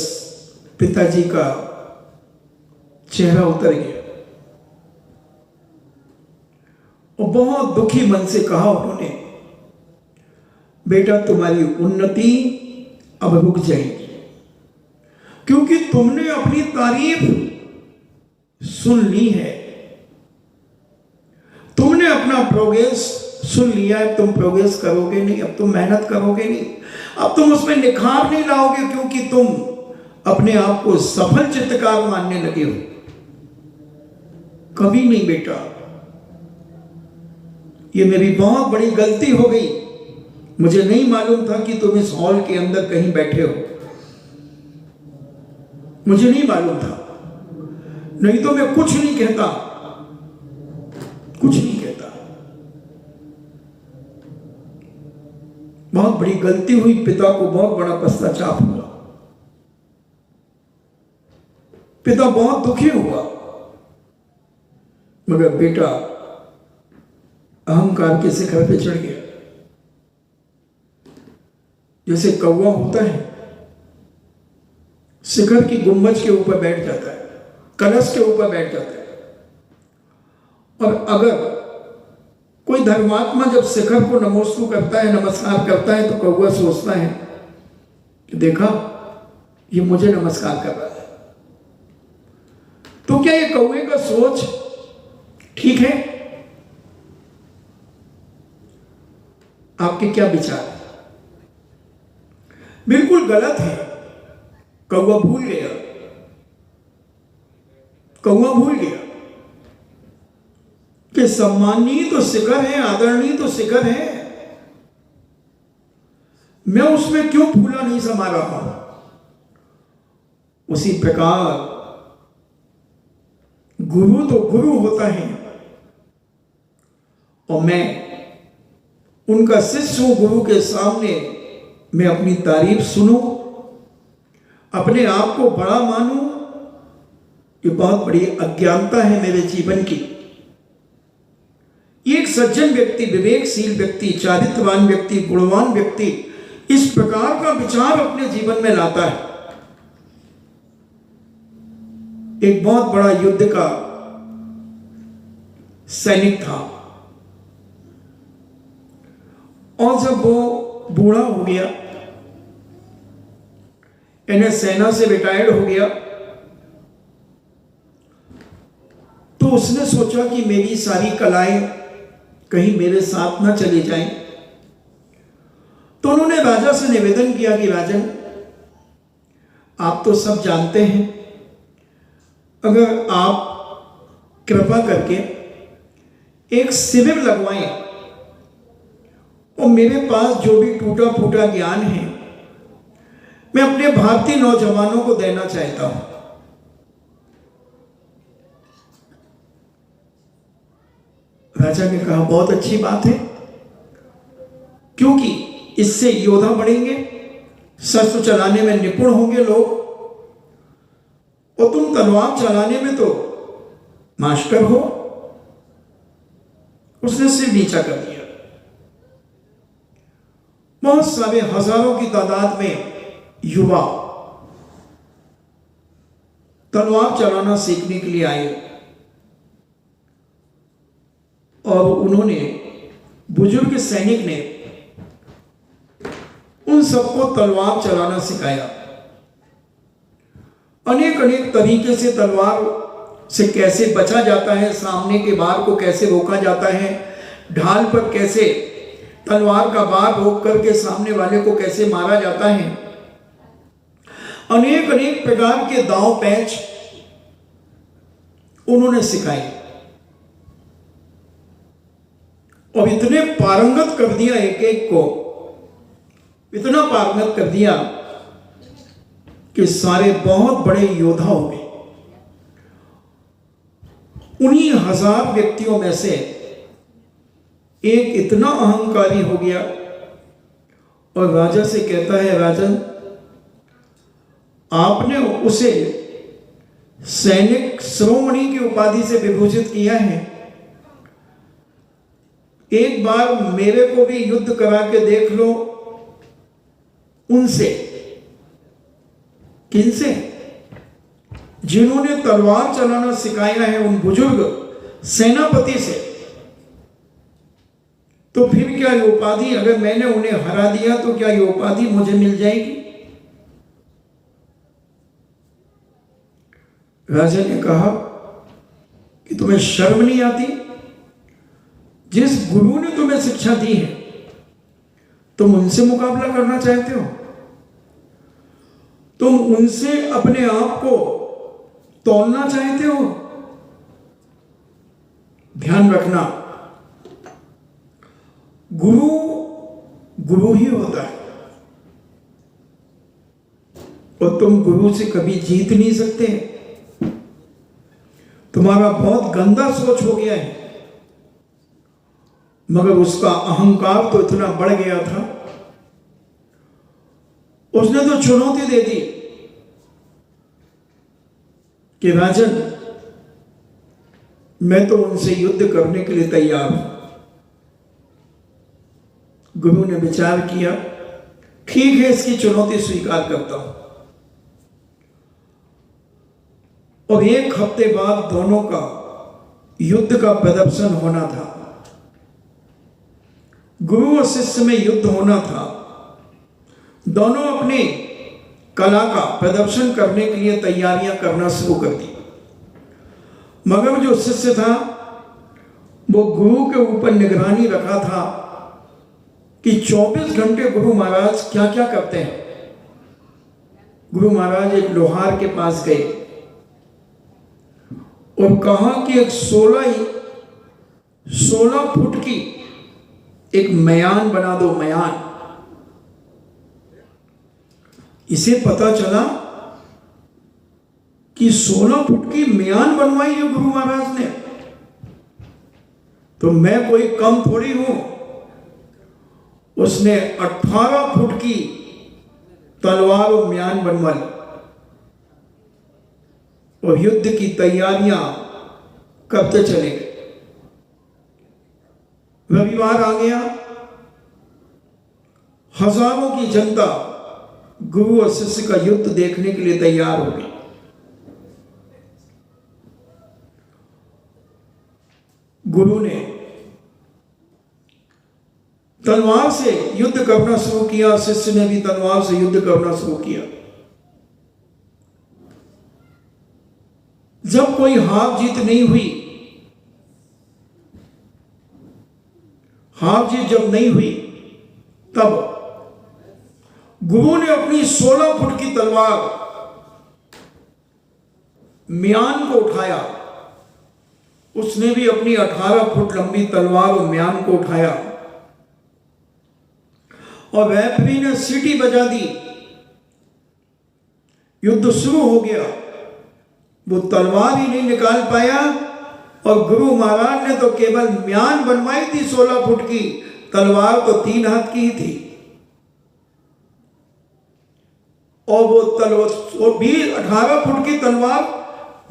पिताजी का चेहरा उतर गया और बहुत दुखी मन से कहा उन्होंने बेटा तुम्हारी उन्नति अब रुक जाएगी, क्योंकि तुमने अपनी तारीफ सुन ली है, तुमने अपना प्रोग्रेस सुन लिया है। तुम प्रोग्रेस करोगे नहीं, अब तुम मेहनत करोगे नहीं, अब तुम उसमें निखार नहीं लाओगे, क्योंकि तुम अपने आप को सफल चित्रकार मानने लगे हो। कभी नहीं बेटा, ये मेरी बहुत बड़ी गलती हो गई। मुझे नहीं मालूम था कि तुम इस हॉल के अंदर कहीं बैठे हो, मुझे नहीं मालूम था, नहीं तो मैं कुछ नहीं कहता, कुछ नहीं कहता। बहुत बड़ी गलती हुई, पिता को बहुत बड़ा पश्चाताप हुआ, पिता बहुत दुखी हुआ। मगर बेटा अहंकार के शिखर पे चढ़ गया। जैसे कौवा होता है शिखर की गुंबज के ऊपर बैठ जाता है, कलश के ऊपर बैठ जाता है। और अगर कोई धर्मात्मा जब शिखर को नमोस्तु करता है, नमस्कार करता है, तो कौवा सोचता है कि देखा, ये मुझे नमस्कार कर रहा है। तो क्या ये कौवे का सोच ठीक है? आपके क्या विचार है? बिल्कुल गलत है। कौवा भूल गया, कौवा भूल गया कि सम्माननीय तो शिखर है, आदरणीय तो शिखर है, मैं उसमें क्यों फूला नहीं समा रहा हूं। उसी प्रकार गुरु तो गुरु होता है, और मैं उनका शिष्य हूं। गुरु के सामने मैं अपनी तारीफ सुनूं, अपने आप को बड़ा मानूं, ये बहुत बड़ी अज्ञानता है मेरे जीवन की। एक सज्जन व्यक्ति, विवेकशील व्यक्ति, चारित्रवान व्यक्ति, गुणवान व्यक्ति इस प्रकार का विचार अपने जीवन में लाता है। एक बहुत बड़ा युद्ध का सैनिक था, और जब वो बूढ़ा हो गया, यानी सेना से रिटायर्ड हो गया, तो उसने सोचा कि मेरी सारी कलाएं कहीं मेरे साथ ना चली जाएं। तो उन्होंने राजा से निवेदन किया कि राजन, आप तो सब जानते हैं, अगर आप कृपा करके एक शिविर लगवाएं, और मेरे पास जो भी टूटा फूटा ज्ञान है मैं अपने भारतीय नौजवानों को देना चाहता हूं। राजा ने कहा, बहुत अच्छी बात है, क्योंकि इससे योद्धा बढ़ेंगे, शस्त्र चलाने में निपुण होंगे लोग, और तुम तलवार चलाने में तो मास्टर हो। उसने सिर नीचा कर दिया। बहुत सारे हजारों की तादाद में युवा तलवार चलाना सीखने के लिए आए, और उन्होंने, बुजुर्ग सैनिक ने उन सबको तलवार चलाना सिखाया। अनेक अनेक तरीके से तलवार से कैसे बचा जाता है, सामने के वार को कैसे रोका जाता है, ढाल पर कैसे तलवार का वार रोक करके सामने वाले को कैसे मारा जाता है। अनेक अनेक प्रकार के दांव पैंच उन्होंने सिखाए, और इतने पारंगत कर दिया, एक एक को इतना पारंगत कर दिया कि सारे बहुत बड़े योद्धा हो गए। उन्हीं हजार व्यक्तियों में से एक इतना अहंकारी हो गया, और राजा से कहता है, राजन, आपने उसे सैनिक शिरोमणि की उपाधि से विभूषित किया है, एक बार मेरे को भी युद्ध करा के देख लो उनसे। किनसे? जिन्होंने तलवार चलाना सिखाया है, उन बुजुर्ग सेनापति से। तो फिर क्या ये उपाधि, अगर मैंने उन्हें हरा दिया तो क्या ये उपाधि मुझे मिल जाएगी? राजा ने कहा कि तुम्हें शर्म नहीं आती? जिस गुरु ने तुम्हें शिक्षा दी है तुम उनसे मुकाबला करना चाहते हो? तुम उनसे अपने आप को तौलना चाहते हो? ध्यान रखना, गुरु गुरु ही होता है, और तुम गुरु से कभी जीत नहीं सकते। तुम्हारा बहुत गंदा सोच हो गया है। मगर उसका अहंकार तो इतना बढ़ गया था, उसने तो चुनौती दे दी कि राजन, मैं तो उनसे युद्ध करने के लिए तैयार हूं। गुरु ने विचार किया, ठीक है, इसकी चुनौती स्वीकार करता हूं। और 1 हफ्ते बाद दोनों का युद्ध का प्रदर्शन होना था। गुरु और शिष्य में युद्ध होना था। दोनों अपनी कला का प्रदर्शन करने के लिए तैयारियां करना शुरू कर दी। मगर जो शिष्य था वो गुरु के ऊपर निगरानी रखा था कि 24 घंटे गुरु महाराज क्या क्या करते हैं। गुरु महाराज एक लोहार के पास गए और कहा कि एक 16 फुट की एक मयान बना दो, मयान। इसे पता चला कि 16 फुट की मयान बनवाई है गुरु महाराज ने, तो मैं कोई कम थोड़ी हूं। उसने 18 फुट की तलवार और म्यान बनवा ली और युद्ध की तैयारियां करते चले गए। रविवार आ गया, हजारों की जनता गुरु और शिष्य का युद्ध देखने के लिए तैयार हो गई। गुरु ने तलवार से युद्ध करना शुरू किया, शिष्य ने भी तलवार से युद्ध करना शुरू किया। जब कोई हार जीत नहीं हुई, हार जीत जब नहीं हुई, तब गुरु ने अपनी 16 फुट की तलवार म्यान को उठाया। उसने भी अपनी 18 फुट लंबी तलवार और म्यान को उठाया और रेफरी ने सीटी बजा दी। युद्ध शुरू हो गया। वो तलवार ही नहीं निकाल पाया और गुरु महाराज ने तो केवल म्यान बनवाई थी 16 फुट की, तलवार तो 3 हाथ की ही थी। और वो तलवार, वो भी 18 फुट की तलवार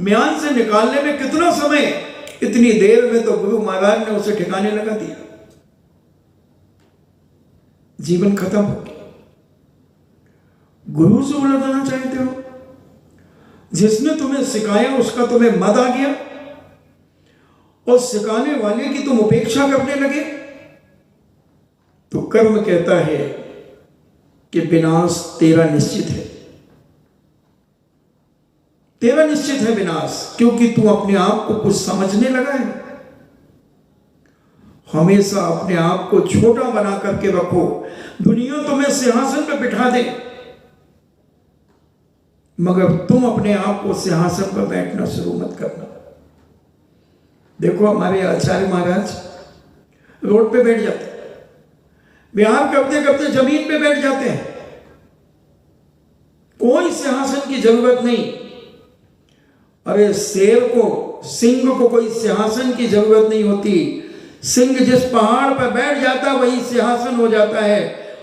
म्यान से निकालने में कितना समय, इतनी देर में तो गुरु महाराज ने उसे ठिकाने लगा दिया। जीवन खत्म हो गया। गुरु से उलझना चाहते हो? जिसने तुम्हें सिखाया उसका तुम्हें मद आ गया और सिखाने वाले की तुम उपेक्षा करने लगे, तो कर्म कहता है कि विनाश तेरा निश्चित है। तेरा निश्चित है विनाश, क्योंकि तू अपने आप को कुछ समझने लगा है। हमेशा अपने आप को छोटा बना करके रखो। दुनिया तुम्हें सिंहासन पर बिठा दे, मगर तुम अपने आप को सिंहासन पर बैठना शुरू मत करना। देखो हमारे आचार्य महाराज रोड पे बैठ जाते, विहार करते करते जमीन पे बैठ जाते हैं। कोई सिंहासन की जरूरत नहीं। अरे शेर को, सिंह को कोई सिंहासन की जरूरत नहीं होती। सिंह जिस पहाड़ पर बैठ जाता वही सिंहासन हो जाता है।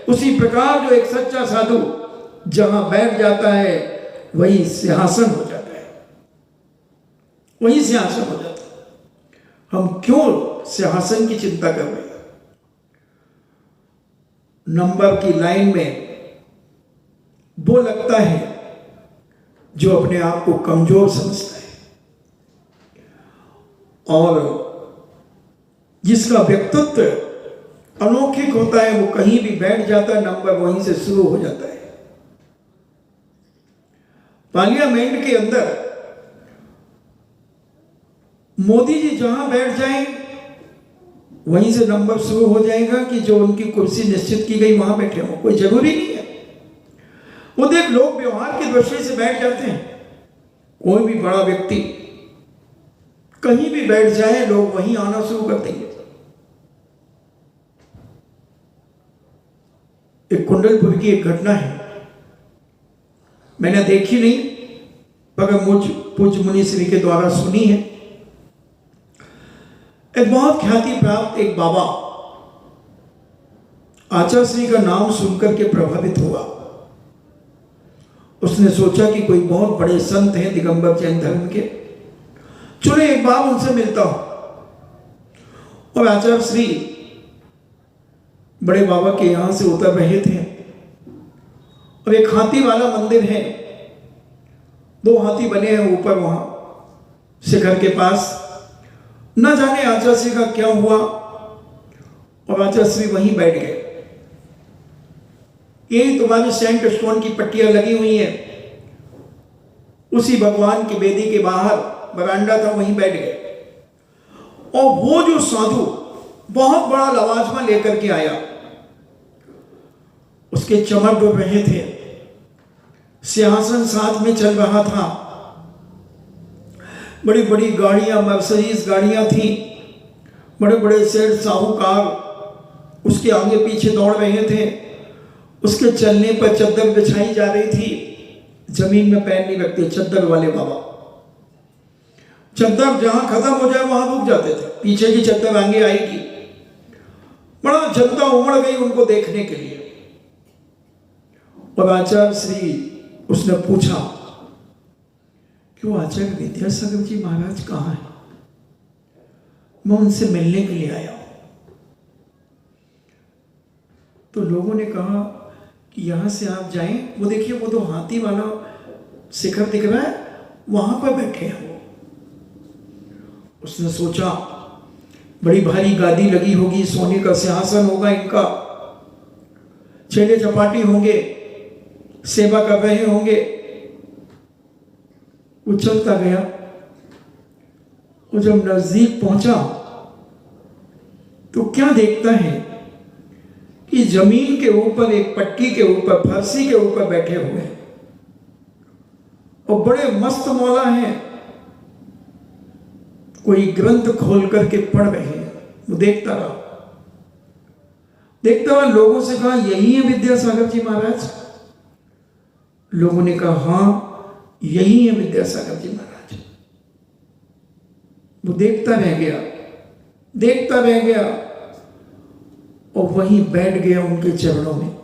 उसी प्रकार जो एक सच्चा साधु जहां बैठ जाता है वही सिंहासन हो जाता है, वही सिंहासन हो जाता है। हम क्यों सिंहासन की चिंता कर रहे हैं? नंबर की लाइन में वो लगता है जो अपने आप को कमजोर समझता है और जिसका व्यक्तित्व अलौकिक होता है, वो कहीं भी बैठ जाता है, नंबर वहीं से शुरू हो जाता है। पार्लियामेंट के अंदर मोदी जी जहां बैठ जाएं वहीं से नंबर शुरू हो जाएगा कि जो उनकी कुर्सी निश्चित की गई वहां बैठे हो। कोई जरूरी नहीं है। वो देख, लोग व्यवहार की दृष्टि से बैठ जाते हैं। कोई भी बड़ा व्यक्ति कहीं भी बैठ जाए, लोग वहीं आना शुरू कर देंगे। एक कुंडलपुर की एक घटना है, मैंने देखी नहीं मगर मुझ पूज्य मुनि श्री के द्वारा सुनी है। एक बहुत ख्याति प्राप्त एक बाबा आचार्य श्री का नाम सुनकर के प्रभावित हुआ। उसने सोचा कि कोई बहुत बड़े संत हैं दिगंबर जैन धर्म के, चलो एक बार उनसे मिलता हूं। और आचार्य श्री बड़े बाबा के यहां से उतर रहे थे और एक हाथी वाला मंदिर है, 2 हाथी बने हैं ऊपर वहां। शिखर के पास। न जाने आचार्य का क्या हुआ, और आचार्य वहीं बैठ गए। यही तुम्हारी सेंट स्टोन की पट्टियां लगी हुई हैं, उसी भगवान की वेदी के बाहर बरांडा था, वहीं बैठ गए। और वो जो साधु बहुत बड़ा लवाजमा लेकर के आया, उसके चमक डूब रहे थे, सिंहासन साथ में चल रहा था, बड़ी बड़ी गाड़ियां, मर्सिडीज गाड़ियां थी, बड़े बड़े सेठ साहूकार उसके आगे पीछे दौड़ रहे थे। उसके चलने पर चद्दर बिछाई जा रही थी, जमीन में पैर नहीं रखते चद्दर वाले बाबा। चद्दर जहां खत्म हो जाए वहां रुक जाते थे, पीछे की चद्दर आगे आएगी। बड़ा जनता उमड़ गई उनको देखने के लिए। और आचार्य श्री उसने पूछा, क्यों आचार्य विद्यासागर जी महाराज कहाँ हैं? मैं उनसे मिलने के लिए आया हूं। तो लोगों ने कहा कि यहां से आप जाएं, वो देखिए वो तो हाथी वाला शिखर दिख रहा है, वहां पर बैठे हैं वो। उसने सोचा बड़ी भारी गादी लगी होगी, सोने का सिंहासन होगा इनका, चेले चपाटी होंगे, सेवा कर रहे होंगे। वो चलता गया, वो जब नजदीक पहुंचा तो क्या देखता है कि जमीन के ऊपर, एक पट्टी के ऊपर, फरसी के ऊपर बैठे हुए हैं और बड़े मस्त मौला हैं, कोई ग्रंथ खोल करके पढ़ रहे हैं। वो देखता रहा, देखता रहा। लोगों से कहा, यही है विद्यासागर जी महाराज? लोगों ने कहा, हाँ यही है विद्यासागर जी महाराज। वो देखता रह गया, देखता रह गया और वहीं बैठ गया उनके चरणों में।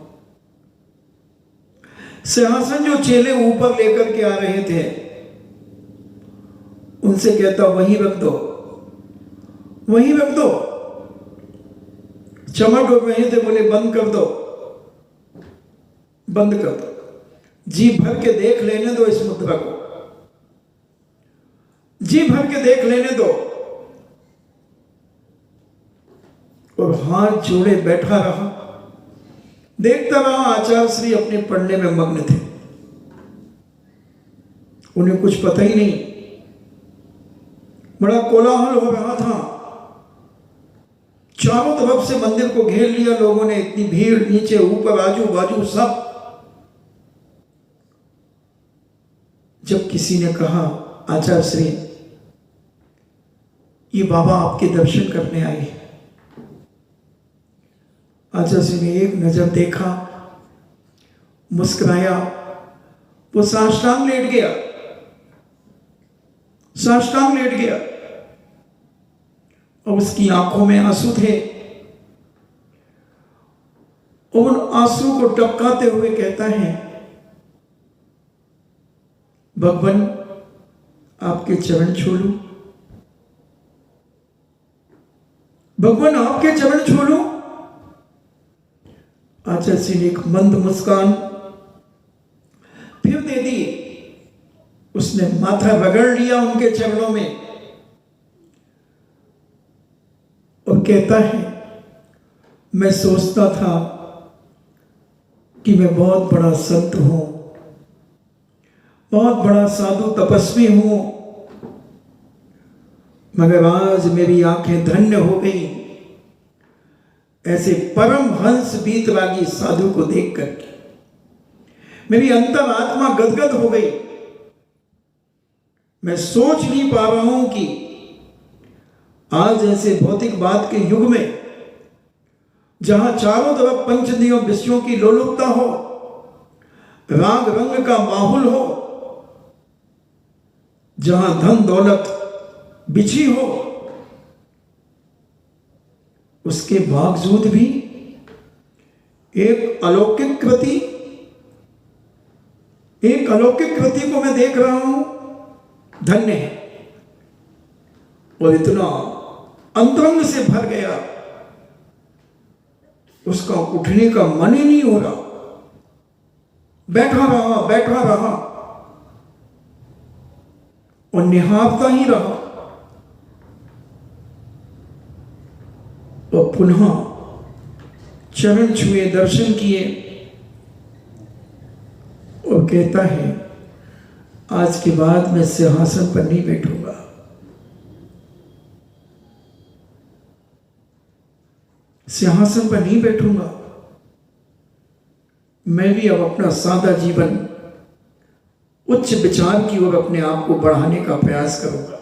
सिंहासन जो चेले ऊपर लेकर के आ रहे थे, उनसे कहता, वहीं रख दो, वहीं रख दो। चमक उठ रहे थे, बोले बंद कर दो, बंद कर दो, जी भर के देख लेने दो इस मुद्रा को, जी भर के देख लेने दो। और हाथ जोड़े बैठा रहा, देखता रहा। आचार्य श्री अपने पढ़ने में मग्न थे, उन्हें कुछ पता ही नहीं। बड़ा कोलाहल हो रहा था, चारों तरफ से मंदिर को घेर लिया लोगों ने, इतनी भीड़, नीचे ऊपर आजू बाजू सब। जब किसी ने कहा, आचार्य श्री ये बाबा आपके दर्शन करने आए हैं। आचार्य श्री ने एक नजर देखा, मुस्कुराया, वो साष्टांग लेट गया, साष्टांग लेट गया और उसकी आंखों में आंसू थे। और उन आंसू को टपकाते हुए कहता है, भगवान आपके चरण छू लूं, भगवान आपके चरण छू लूं। आचार्य श्री ने एक मंद मुस्कान फिर दे दी, उसने माथा रगड़ लिया उनके चरणों में और कहता है, मैं सोचता था कि मैं बहुत बड़ा संत हूं, बहुत बड़ा साधु तपस्वी हूं, मगर आज मेरी आंखें धन्य हो गई ऐसे परम हंस बीतरागी साधु को देख करके। मेरी अंतर आत्मा गदगद हो गई। मैं सोच नहीं पा रहा हूं कि आज ऐसे भौतिकवाद के युग में, जहां चारों तरफ पंचदियों विषयों की लोलुपता हो, राग रंग का माहौल हो, जहां धन दौलत बिछी हो, उसके बावजूद भी एक अलौकिक कृति को मैं देख रहा हूं। धन्य है। और इतना अंतरंग से भर गया, उसका उठने का मन ही नहीं हो रहा, बैठा रहा। और निहारता ही रहा और पुनः चरण छुए, दर्शन किए और कहता है आज के बाद मैं सिंहासन पर नहीं बैठूंगा। सिंहासन पर नहीं बैठूंगा, मैं भी अब अपना सादा जीवन उच्च विचार की ओर अपने आप को बढ़ाने का प्रयास करूंगा।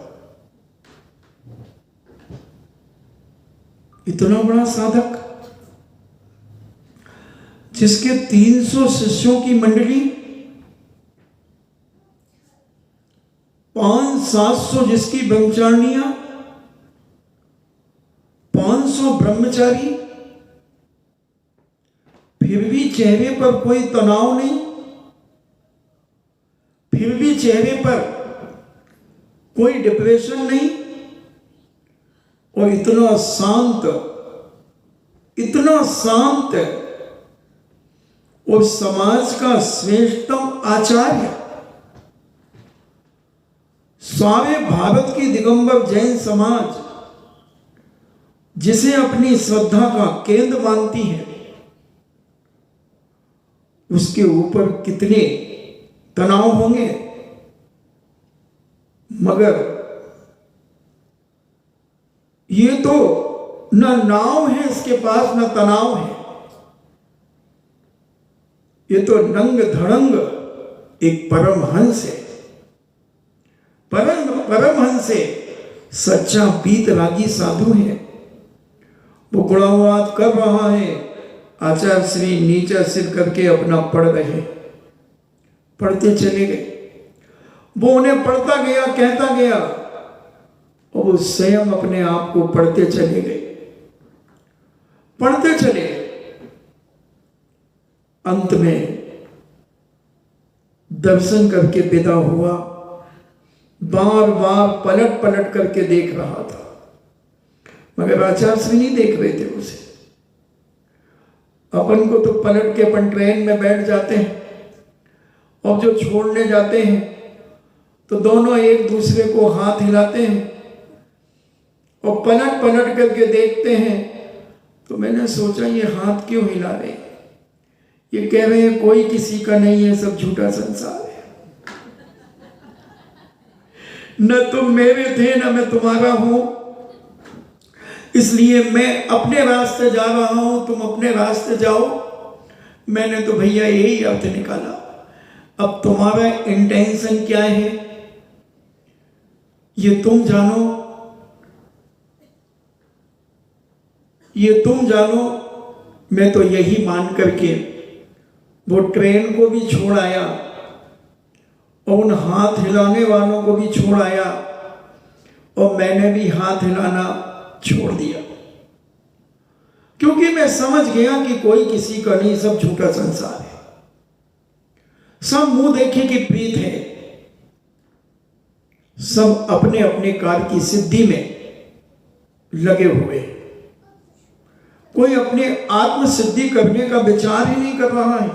इतना बड़ा साधक जिसके 300 शिष्यों की मंडली, 500-700 जिसकी ब्रह्मचारिणियां, 500 ब्रह्मचारी, फिर भी चेहरे पर कोई तनाव नहीं, फिर भी चेहरे पर कोई डिप्रेशन नहीं, और इतना शांत और समाज का श्रेष्ठतम आचार्य, सारे भारत की दिगंबर जैन समाज जिसे अपनी श्रद्धा का केंद्र मानती है, उसके ऊपर कितने तनाव होंगे। मगर ये तो न नाव है इसके पास, न तनाव है। ये तो नंग धड़ंग एक परमहंस है, परमहंस है, सच्चा बीतरागी साधु है। वो गुणावाद कर रहा है, आचार्य श्री नीचा सिर करके अपना पढ़ रहे, पढ़ते चले गए। वो उन्हें पढ़ता गया, कहता गया, और वो स्वयं अपने आप को पढ़ते चले गए, पढ़ते चले। अंत में दर्शन करके विदा हुआ, बार बार पलट पलट करके देख रहा था, मगर आचार्य श्री नहीं देख रहे थे उसे। अपन को तो पलट के अपन ट्रेन में बैठ जाते हैं, और जो छोड़ने जाते हैं तो दोनों एक दूसरे को हाथ हिलाते हैं और पलट पलट करके देखते हैं। तो मैंने सोचा ये हाथ क्यों हिला रहे, ये कह रहे हैं कोई किसी का नहीं है, सब झूठा संसार है, न तुम मेरे थे न मैं तुम्हारा हूं, इसलिए मैं अपने रास्ते जा रहा हूं, तुम अपने रास्ते जाओ। मैंने तो भैया यही अर्थ निकाला। अब तुम्हारा इंटेंशन क्या है ये तुम जानो, ये तुम जानो। मैं तो यही मान करके वो ट्रेन को भी छोड़ आया और उन हाथ हिलाने वालों को भी छोड़ आया, और मैंने भी हाथ हिलाना छोड़ दिया, क्योंकि मैं समझ गया कि कोई किसी का नहीं, सब झूठा संसार है, सब मुंह देखे की प्रीत है, सब अपने अपने कार्य की सिद्धि में लगे हुए। कोई अपने आत्म सिद्धि करने का विचार ही नहीं कर रहा है,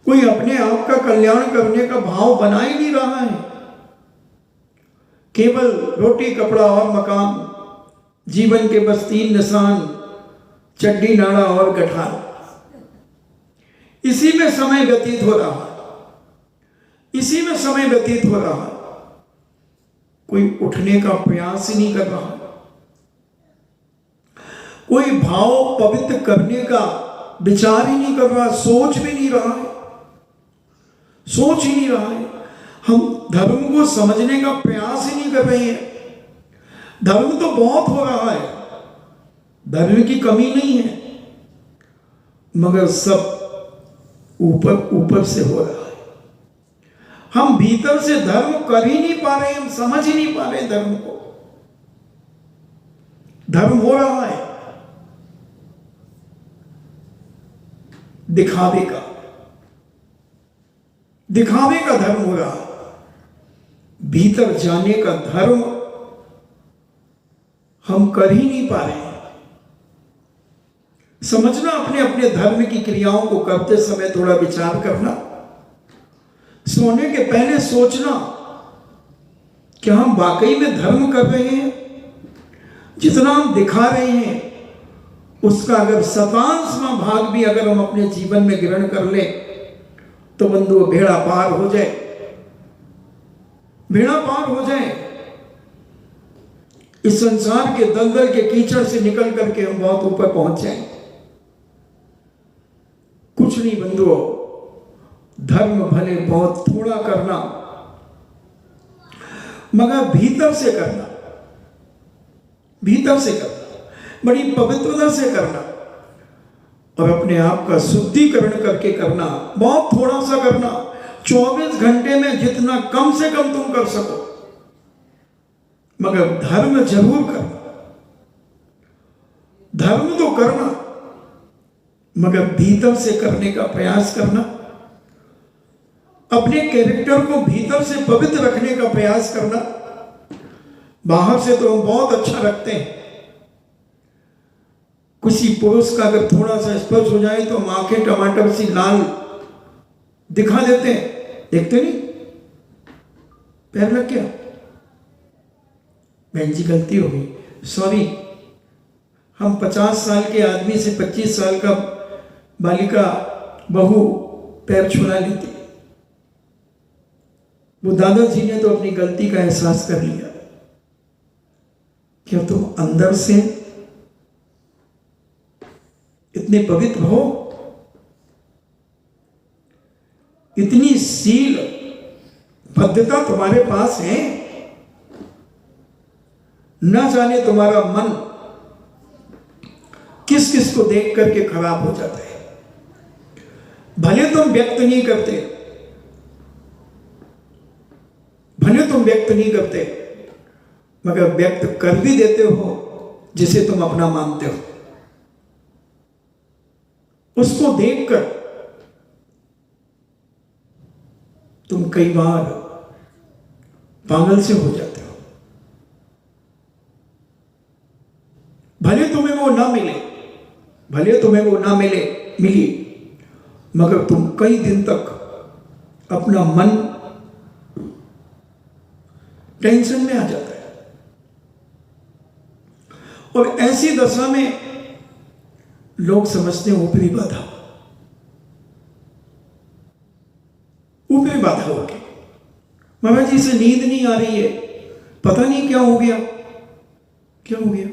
कोई अपने आप का कल्याण करने का भाव बना ही नहीं रहा है। केवल रोटी कपड़ा और मकान, जीवन के बस 3 निशान, चड्डी नाड़ा और गठार, इसी में समय व्यतीत हो रहा है, इसी में समय व्यतीत हो रहा है। कोई उठने का प्रयास ही नहीं कर रहा, कोई भाव पवित्र करने का विचार ही नहीं कर रहा, सोच भी नहीं रहा है, सोच ही नहीं रहा है। हम धर्म को समझने का प्रयास ही नहीं कर रहे हैं। धर्म तो बहुत हो रहा है, धर्म की कमी नहीं है, मगर सब ऊपर ऊपर से हो रहा है। हम भीतर से धर्म कर ही नहीं पा रहे, हम समझ ही नहीं पा रहे धर्म को। धर्म हो रहा है दिखावे का, दिखावे का धर्म हो रहा है। भीतर जाने का धर्म हम कर ही नहीं पा रहे हैं। समझना, अपने अपने धर्म की क्रियाओं को करते समय थोड़ा विचार करना, सोने के पहले सोचना क्या हम वाकई में धर्म कर रहे हैं? जितना हम दिखा रहे हैं उसका अगर 27वां भाग भी अगर हम अपने जीवन में ग्रहण कर ले तो बंधुओं बेड़ा पार हो जाए, बेड़ा पार हो जाए। इस संसार के दलदल के कीचड़ से निकल करके हम बहुत ऊपर पहुंच जाएं। कुछ नहीं बंधुओं, धर्म भले बहुत थोड़ा करना मगर भीतर से करना, भीतर से करना, बड़ी पवित्रता से करना और अपने आप का शुद्धिकरण करके करना। बहुत थोड़ा सा करना, 24 घंटे में जितना कम से कम तुम कर सको, मगर धर्म जरूर करना। धर्म तो करना मगर भीतर से करने का प्रयास करना। अपने कैरेक्टर को भीतर से पवित्र रखने का प्रयास करना। बाहर से तो हम बहुत अच्छा रखते हैं, किसी पुरुष का अगर थोड़ा सा स्पर्श हो जाए तो हम आंखें टमाटर सी लाल दिखा देते हैं। देखते नहीं, पैर लग गया, बहन जी गलती हो गई, सॉरी। हम 50 साल के आदमी से 25 साल का बालिका बहू पैर छुड़ा लेती। वो दादाजी ने तो अपनी गलती का एहसास कर लिया। क्या तुम अंदर से इतने पवित्र हो, इतनी शील भद्रता तुम्हारे पास है? न जाने तुम्हारा मन किस किस को देख करके खराब हो जाता है। भले तुम व्यक्त नहीं करते, भले तुम व्यक्त नहीं करते, मगर व्यक्त कर भी देते हो जिसे तुम अपना मानते हो। उसको देखकर तुम कई बार पागल से हो जाते हो। भले तुम्हें वो ना मिले, भले तुम्हें वो ना मिली, मगर तुम कई दिन तक अपना मन टेंशन में आ जाता है। और ऐसी दशा में लोग समझते हैं ऊपरी बाधा, ऊपरी बाधा हो गई। महाराज जी से नींद नहीं आ रही है, पता नहीं क्या हो गया, क्या हो गया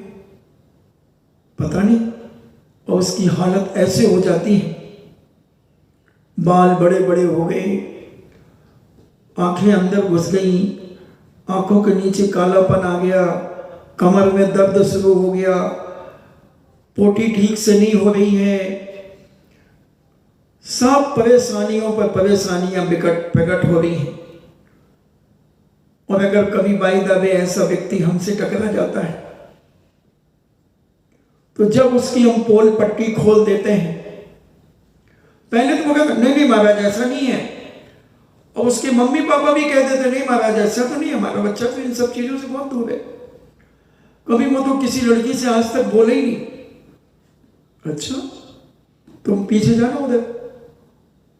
पता नहीं। और उसकी हालत ऐसे हो जाती है, बाल बड़े बड़े हो गए, आंखें अंदर घुस गई, आंखों के नीचे कालापन आ गया, कमर में दर्द शुरू हो गया, पोटी ठीक से नहीं हो रही है। सब परेशानियों पर परेशानियां प्रकट हो रही हैं। और अगर कभी बाई दावे ऐसा व्यक्ति हमसे टकरा जाता है तो जब उसकी हम पोल पट्टी खोल देते हैं, पहले तो वो कहते नहीं महाराज ऐसा नहीं है, और उसके मम्मी पापा भी कह देते नहीं महाराज ऐसा तो नहीं है, हमारा बच्चा तो इन सब चीजों से बहुत दूर है, कभी वो तो किसी लड़की से आज तक बोले ही नहीं। अच्छा, तुम पीछे जाना उधर,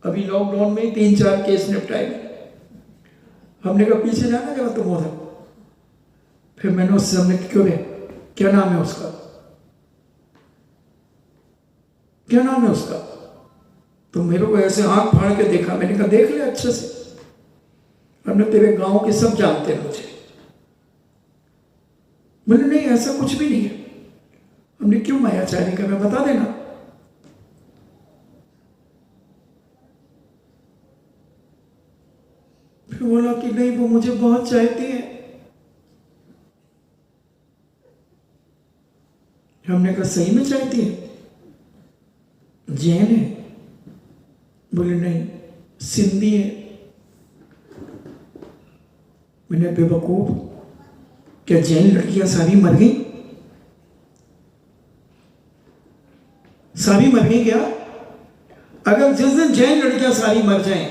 अभी लॉकडाउन में 3-4 केस निपटाए गए। हमने कहा पीछे जाना जब तुम उधर। फिर मैंने उससे हमने क्यों है, क्या नाम है उसका, क्या नाम है उसका? तो मेरे को ऐसे आंख फाड़ के देखा। मैंने कहा देख ले अच्छे से, हमने तेरे गांव के सब जानते हैं मुझे। बोले नहीं ऐसा कुछ भी नहीं है। हमने क्यों मायाचारी करना, बता देना। फिर बोला कि नहीं वो मुझे बहुत चाहती है। हमने कहा सही में चाहती है? जैन है? बोले नहीं सिंधी है। मैंने बेवकूफ, क्या जैन लड़कियां सारी मर गई? सारी मर गई क्या? अगर जिस दिन जैन लड़कियां सारी मर जाएं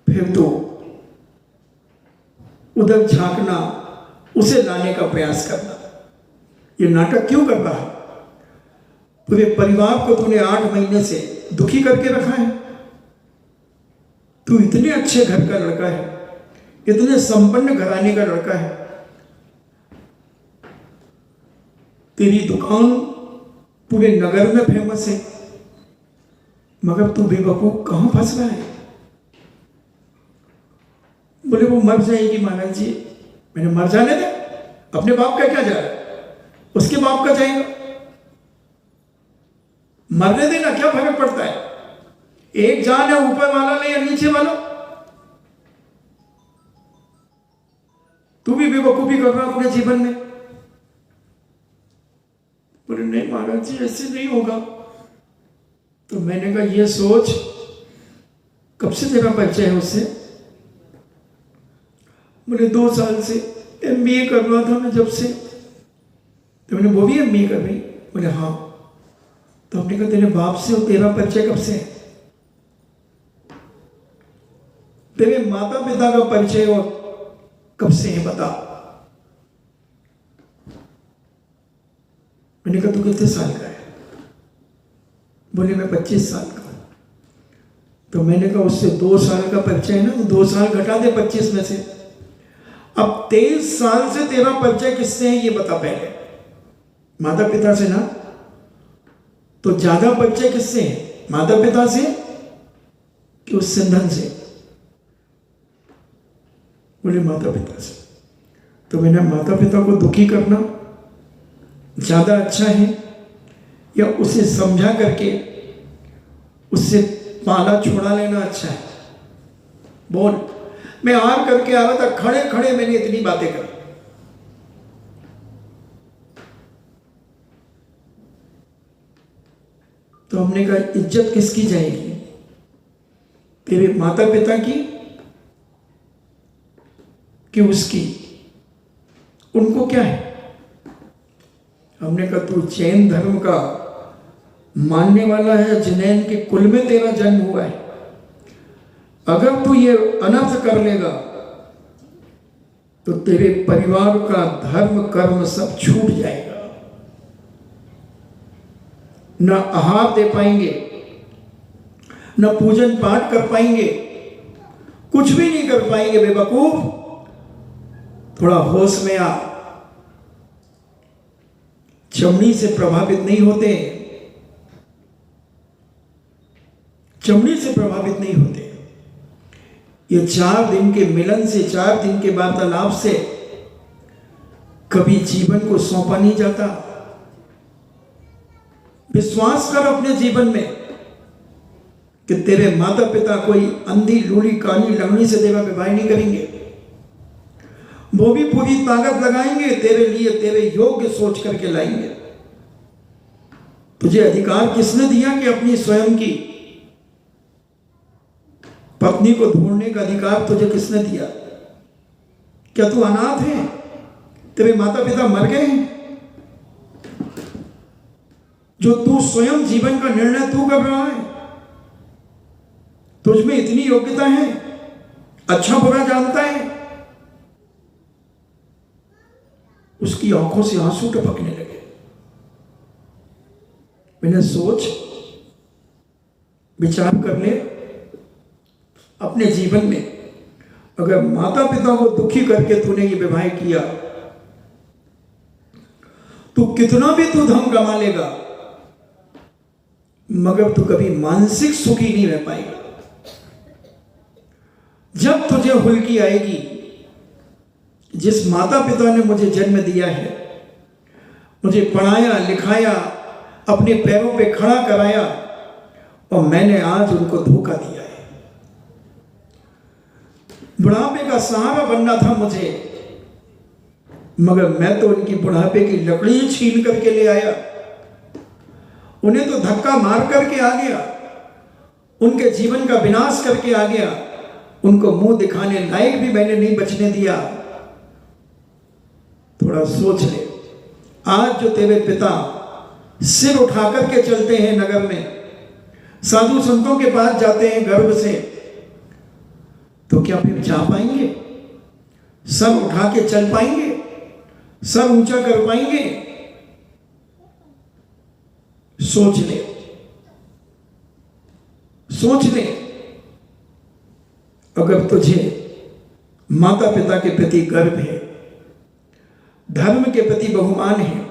फिर तो उधर झांकना, उसे लाने का प्रयास करना। ये नाटक क्यों कर रहा है? पूरे परिवार को तूने 8 महीने से दुखी करके रखा है। तू इतने अच्छे घर का लड़का है, इतने संपन्न घराने का लड़का है, तेरी दुकान पूरे नगर में फेमस है, मगर तू बेवकूफ कहां फंस रहा है? बोले वो मर जाएगी महाराज जी। मैंने मर जाने दे, अपने बाप का क्या जा रहा है, उसके बाप का जाएगा, मरने देना, क्या फर्क पड़ता है? एक जान है, ऊपर वाला ले या नीचे वाला। तू भी बेवकूफी कर रहा अपने जीवन में। बोले नहीं महाराज जी ऐसे नहीं होगा। तो मैंने कहा ये सोच, कब से तेरा परिचय है उससे? बोले 2 साल से, MBA कर रहा था मैं जब से। तो मैंने वो भी MBA कर रही? बोले हाँ। तो हमने कहा तेरे बाप से और तेरा परिचय कब से है? तेरे माता पिता का परिचय और कब से है बता। मैंने कहा तू कितने साल का है? बोले मैं 25 साल का हूं। तो मैंने कहा उससे 2 साल का परिचय है ना, तो 2 साल घटा दे 25 में से। अब 23 साल से तेरा परिचय किससे है ये बता पहले। माता पिता से ना? तो ज्यादा परिचय किससे है, माता पिता से कि उस सिंधन से? बोले माता पिता से। तो मैंने माता पिता को दुखी करना ज्यादा अच्छा है या उसे समझा करके उससे पाला छोड़ा लेना अच्छा है? बोल। मैं हार करके आ रहा था, खड़े खड़े मैंने इतनी बातें करी। तो हमने कहा इज्जत किसकी जाएगी, तेरे माता पिता की कि उसकी? उनको क्या है? हमने कहा तू जैन धर्म का मानने वाला है, जिनैन के कुल में तेरा जन्म हुआ है। अगर तू ये अनर्थ कर लेगा तो तेरे परिवार का धर्म कर्म सब छूट जाएगा। न आहार दे पाएंगे, न पूजन पाठ कर पाएंगे, कुछ भी नहीं कर पाएंगे। बेवकूफ, थोड़ा होश में आ। चमड़ी से प्रभावित नहीं होते, चमड़ी से प्रभावित नहीं होते। ये 4 दिन के मिलन से, 4 दिन के वार्तालाप से कभी जीवन को सौंपा नहीं जाता। विश्वास कर अपने जीवन में कि तेरे माता पिता कोई अंधी लूली काली लंगड़ी से तेरा विवाह नहीं करेंगे। वो भी पूरी ताकत लगाएंगे तेरे लिए, तेरे योग्य सोच करके लाएंगे। तुझे अधिकार किसने दिया कि अपनी स्वयं की पत्नी को ढूंढने का अधिकार तुझे किसने दिया? क्या तू अनाथ है? तेरे माता पिता मर गए हैं? जो तू स्वयं जीवन का निर्णय तू कर रहा है, तुझ में इतनी योग्यता है, अच्छा बुरा जानता है। उसकी आंखों से आंसू टपकने लगे। मैंने सोच विचार कर ले अपने जीवन में, अगर माता पिता को दुखी करके तूने ये विवाह किया, तू कितना भी तू धन कमा लेगा मगर तू कभी मानसिक सुखी नहीं रह पाएगा। जब तुझे हुल्की आएगी, जिस माता पिता ने मुझे जन्म दिया है, मुझे पढ़ाया लिखाया, अपने पैरों पे खड़ा कराया, और मैंने आज उनको धोखा दिया है। बुढ़ापे का सहारा बनना था मुझे, मगर मैं तो उनकी बुढ़ापे की लकड़ी छीन करके ले आया। उन्हें तो धक्का मार करके आ गया, उनके जीवन का विनाश करके आ गया। उनको मुंह दिखाने लायक भी मैंने नहीं बचने दिया। थोड़ा सोच ले, आज जो तेरे पिता सिर उठा करके चलते हैं नगर में, साधु संतों के पास जाते हैं गर्व से, तो क्या फिर जा पाएंगे? सर उठा के चल पाएंगे? सर ऊंचा कर पाएंगे? सोच ले, सोच ले। अगर तुझे माता पिता के प्रति गर्व है, धर्म के प्रति बहुमान है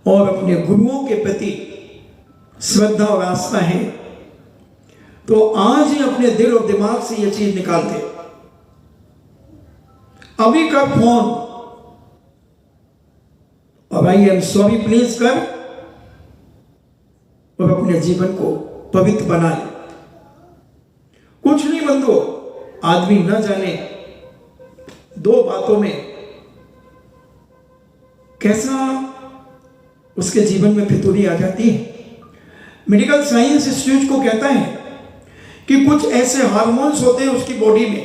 और अपने गुरुओं के प्रति श्रद्धा और आस्था है, तो आज ही अपने दिल और दिमाग से यह चीज निकाल दे। अभी का फोन और आई एम सॉरी प्लीज कर और अपने जीवन को पवित्र बना ले। कुछ नहीं बंधु, आदमी न जाने दो बातों में कैसा उसके जीवन में फितूरी आ जाती है। मेडिकल साइंस इस चीज को कहता है कि कुछ ऐसे हार्मोन्स होते हैं उसकी बॉडी में,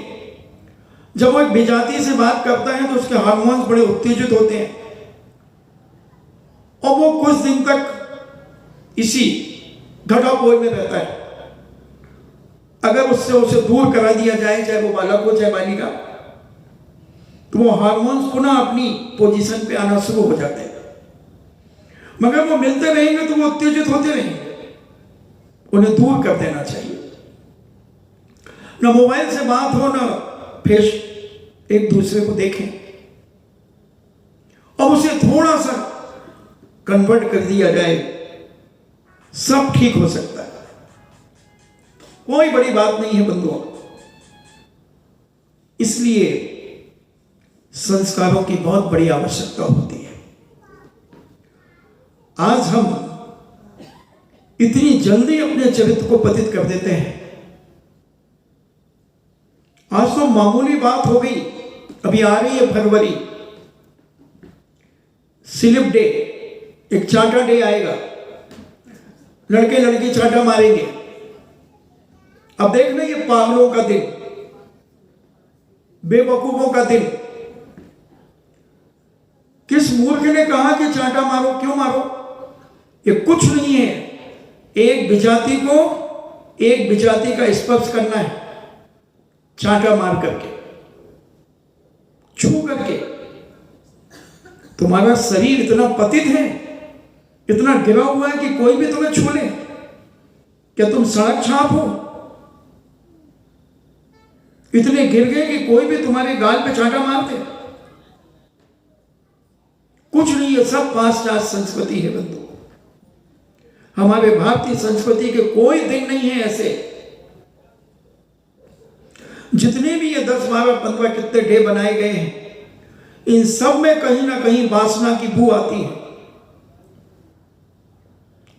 जब वो एक विजाति से बात करता है तो उसके हार्मोन्स बड़े उत्तेजित होते हैं और वो कुछ दिन तक इसी घटापोय में रहता है। अगर उससे उसे दूर करा दिया जाए, चाहे वो बालक हो चाहे बालिका, तो वो हार्मोन्स पुनः अपनी पोजीशन पे आना शुरू हो जाते हैं। मगर वो मिलते रहेंगे तो वो उत्तेजित होते रहेंगे, उन्हें दूर कर देना चाहिए। ना मोबाइल से बात हो, ना फेस एक दूसरे को देखें, और उसे थोड़ा सा कन्वर्ट कर दिया जाए, सब ठीक हो सकता है। कोई बड़ी बात नहीं है बंधुओं। इसलिए संस्कारों की बहुत बड़ी आवश्यकता होती है। आज हम इतनी जल्दी अपने चरित्र को पतित कर देते हैं। आज तो मामूली बात हो गई, अभी आ रही है फरवरी, स्लिप डे, एक चाटा डे आएगा, लड़के लड़की चाटा मारेंगे। अब देखना ये पागलों का दिन, बेवकूफों का दिन। किस मूर्ख ने कहा कि चाटा मारो? क्यों मारो? ये कुछ नहीं है, एक विजाति को एक विजाति का स्पर्श करना है, चाटा मार करके, छू करके। तुम्हारा शरीर इतना पतित है, इतना गिरा हुआ है कि कोई भी तुम्हें छू ले। क्या तुम सड़क छाप हो? इतने गिर गए कि कोई भी तुम्हारे गाल पे चाटा मार दे। कुछ नहीं, ये सब पाश्चात्य संस्कृति है बंधु। हमारे भारतीय संस्कृति के कोई दिन नहीं है ऐसे। जितने भी ये 10, 12, 15 कितने डे बनाए गए हैं, इन सब में कहीं ना कहीं वासना की बू आती है,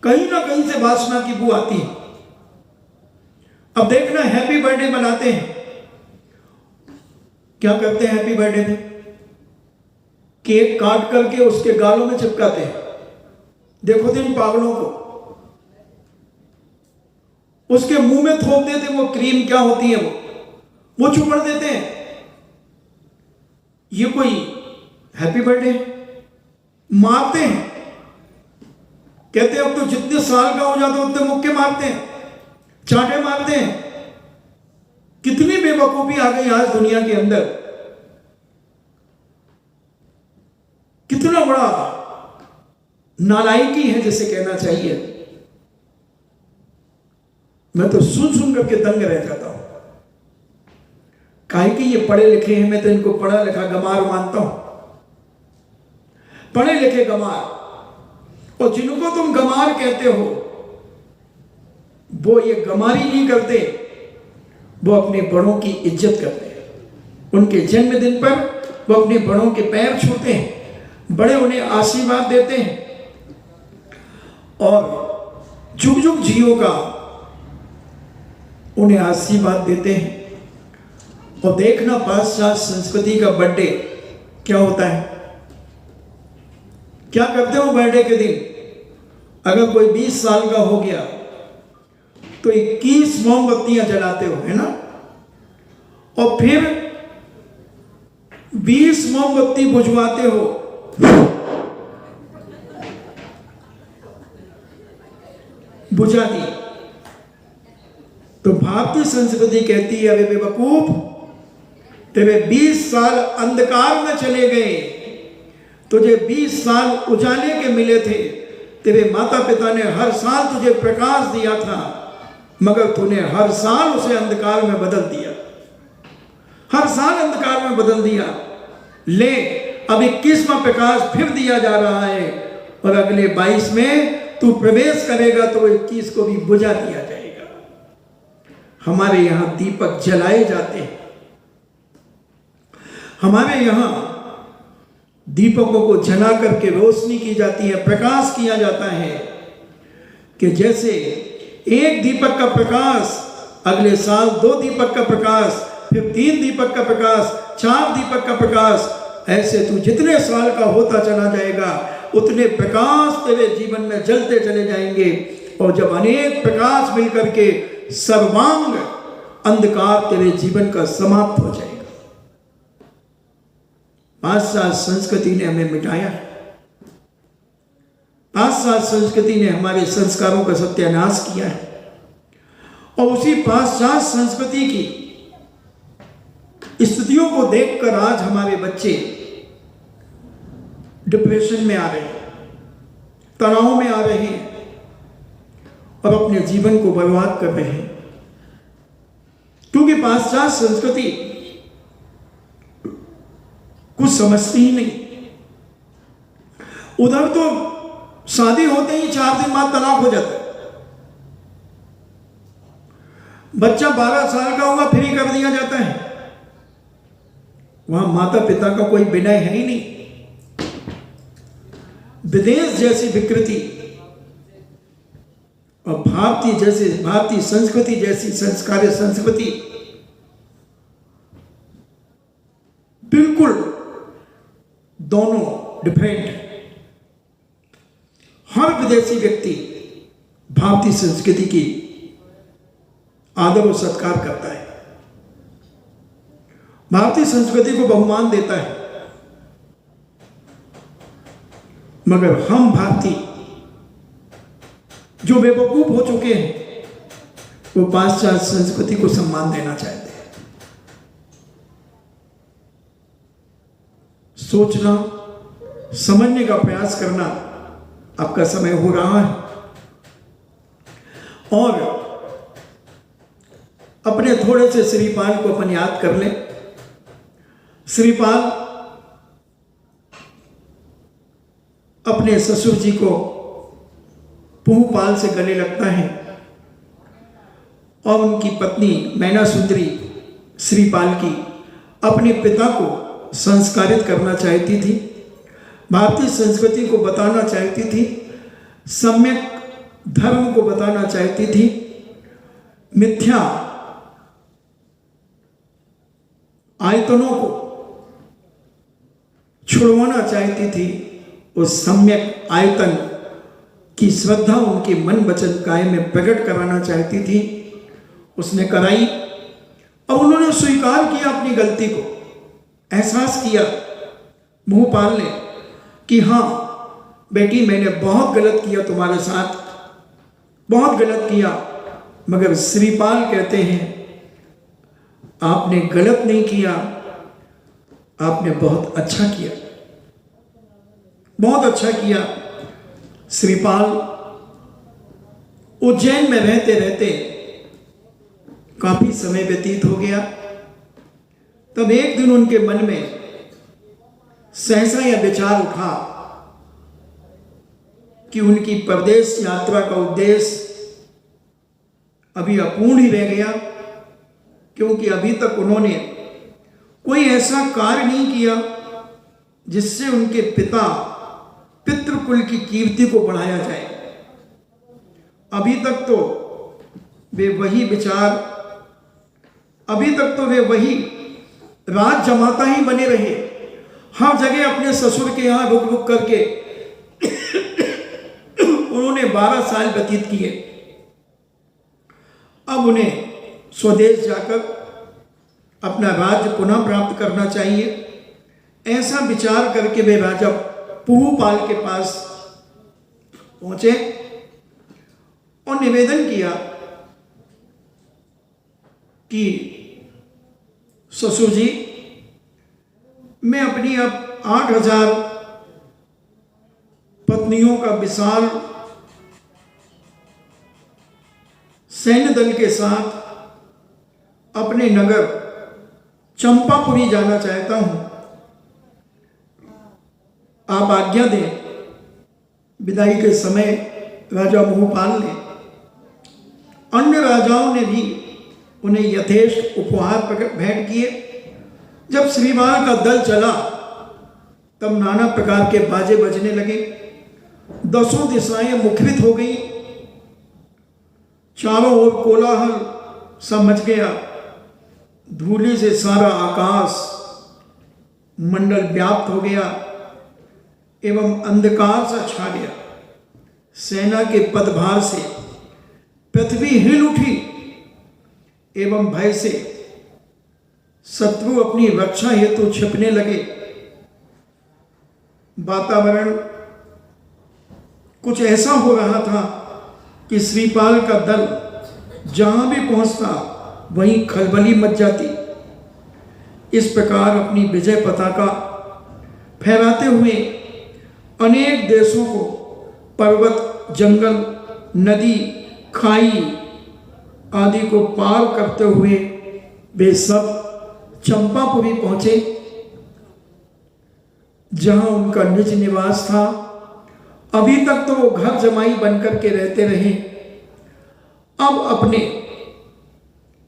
कहीं ना कहीं से वासना की बू आती है। अब देखना, हैप्पी बर्थडे मनाते हैं, क्या करते हैं हैप्पी बर्थडे में? केक काट करके उसके गालों में चिपकाते हैं। देखो तो इन पागलों को, उसके मुंह में थोप देते वो क्रीम, क्या होती है वो चुपड़ देते हैं। ये कोई हैप्पी बर्थडे? मारते हैं, कहते हैं अब तो जितने साल का हो जाता है उतने मुक्के मारते हैं, चाटे मारते हैं। कितनी बेवकूफी आ गई आज दुनिया के अंदर, कितना बड़ा नालायकी है जिसे कहना चाहिए। मैं तो सुन करके दंग रह जाता हूं। काहे कि ये पढ़े लिखे हैं, मैं तो इनको पढ़ा लिखा गमार मानता हूं, पढ़े लिखे गमार। और जिनको तुम गमार कहते हो, वो ये गमारी नहीं करते, वो अपने बड़ों की इज्जत करते हैं। उनके जन्मदिन पर वो अपने बड़ों के पैर छूते हैं, बड़े उन्हें आशीर्वाद देते हैं और जुग जुग जियो का उन्हें आशीर्वाद देते हैं। और देखना पाश्चात्य संस्कृति का बर्थडे क्या होता है, क्या करते हो बर्थडे के दिन? अगर कोई 20 साल का हो गया तो 21 मोमबत्तियां जलाते हो, है ना? और फिर 20 मोमबत्ती बुझवाते हो। बुझा दी। तो भारतीय संस्कृति कहती है, अरे बेवकूफ, तेरे 20 साल अंधकार में चले गए, तुझे 20 साल उजाले के मिले थे। तेरे माता पिता ने हर साल तुझे प्रकाश दिया था, मगर तूने हर साल उसे अंधकार में बदल दिया। हर साल अंधकार में बदल दिया, ले अब 21वां प्रकाश फिर दिया जा रहा है और अगले 22 में तू प्रवेश करेगा तो 21 को भी बुझा दिया जाएगा। हमारे यहां दीपक जलाए जाते हैं, हमारे यहां दीपकों को जला करके रोशनी की जाती है, प्रकाश किया जाता है कि जैसे एक दीपक का प्रकाश अगले साल 2 दीपक का प्रकाश, फिर 3 दीपक का प्रकाश, 4 दीपक का प्रकाश, ऐसे तू जितने साल का होता चला जाएगा उतने प्रकाश तेरे जीवन में जलते चले जाएंगे और जब अनेक प्रकाश मिलकर के सर्वांग अंधकार तेरे जीवन का समाप्त हो जाएगा। पाश्चात्य संस्कृति ने हमें मिटाया, पाश्चात्य संस्कृति ने हमारे संस्कारों का सत्यानाश किया है और उसी पाश्चात्य संस्कृति की स्थितियों को देखकर आज हमारे बच्चे डिप्रेशन में आ रहे हैं, तनाव में आ रहे हैं और अपने जीवन को बर्बाद कर रहे हैं, क्योंकि पाश्चात्य संस्कृति कुछ समझती ही नहीं। उधर तो शादी होते ही 4 दिन बाद तलाक हो जाता है, बच्चा 12 साल का हुआ फ्री कर दिया जाता है, वहां माता पिता का कोई विनय है ही नहीं। विदेश जैसी विकृति और भारतीय संस्कृति जैसी संस्कार्य संस्कृति बिल्कुल दोनों डिफरेंट है। हर विदेशी व्यक्ति भारतीय संस्कृति की आदर और सत्कार करता है, भारतीय संस्कृति को बहुमान देता है, मगर हम भारतीय जो बेवकूफ हो चुके हैं वो पाश्चात्य संस्कृति को सम्मान देना चाहते हैं। सोचना, समझने का प्रयास करना आपका समय हो रहा है और अपने थोड़े से श्रीपाल को अपन याद कर लें। श्रीपाल अपने ससुर जी को पुहपाल से गले लगता है और उनकी पत्नी मैना सुंदरी श्रीपाल की अपने पिता को संस्कारित करना चाहती थी, भारतीय संस्कृति को बताना चाहती थी, सम्यक धर्म को बताना चाहती थी, मिथ्या आयतनों को छुड़वाना चाहती थी। उस सम्यक आयतन की श्रद्धा उनके मन वचन काया में प्रकट कराना चाहती थी, उसने कराई और उन्होंने स्वीकार किया अपनी गलती को, एहसास किया मुहपाल ने कि हाँ बेटी मैंने बहुत गलत किया, तुम्हारे साथ बहुत गलत किया। मगर श्रीपाल कहते हैं आपने गलत नहीं किया, आपने बहुत अच्छा किया, बहुत अच्छा किया। श्रीपाल उज्जैन में रहते रहते काफी समय व्यतीत हो गया, तब एक दिन उनके मन में सहसा यह विचार उठा कि उनकी परदेश यात्रा का उद्देश्य अभी अपूर्ण ही रह गया, क्योंकि अभी तक उन्होंने कोई ऐसा कार्य नहीं किया जिससे उनके पितृकुल की कीर्ति को बढ़ाया जाए। अभी तक तो वे वही विचार, अभी तक तो वे वही राज जमाता ही बने रहे, हर जगह अपने ससुर के यहां रुक रुक करके उन्होंने 12 साल व्यतीत किए। अब उन्हें स्वदेश जाकर अपना राज्य पुनः प्राप्त करना चाहिए, ऐसा विचार करके वे राजा पुहपाल के पास पहुंचे और निवेदन किया कि ससुर जी मैं अपनी अब 8000 पत्नियों का विशाल सैन्य दल के साथ अपने नगर चंपापुरी जाना चाहता हूं, आप आज्ञा दें। विदाई के समय राजा मोहपाल ने, अन्य राजाओं ने भी उन्हें यथेष्ट उपहार भेंट किए। जब श्रीमाल का दल चला तब नाना प्रकार के बाजे बजने लगे, दसों दिशाएं मुखरित हो गई, चारों ओर कोलाहल सा मच गया, धूली से सारा आकाश मंडल व्याप्त हो गया एवं अंधकार सा छा गया। सेना के पदभार से पृथ्वी हिल उठी एवं भय से शत्रु अपनी रक्षा हेतु छिपने लगे। वातावरण कुछ ऐसा हो रहा था कि श्रीपाल का दल जहां भी पहुंचता वहीं खलबली मच जाती। इस प्रकार अपनी विजय पताका फहराते हुए अनेक देशों को, पर्वत, जंगल, नदी, खाई आदि को पार करते हुए वे सब चंपापुरी पहुंचे, जहां उनका निज निवास था। अभी तक तो वो घर जमाई बनकर के रहते रहे, अब अपने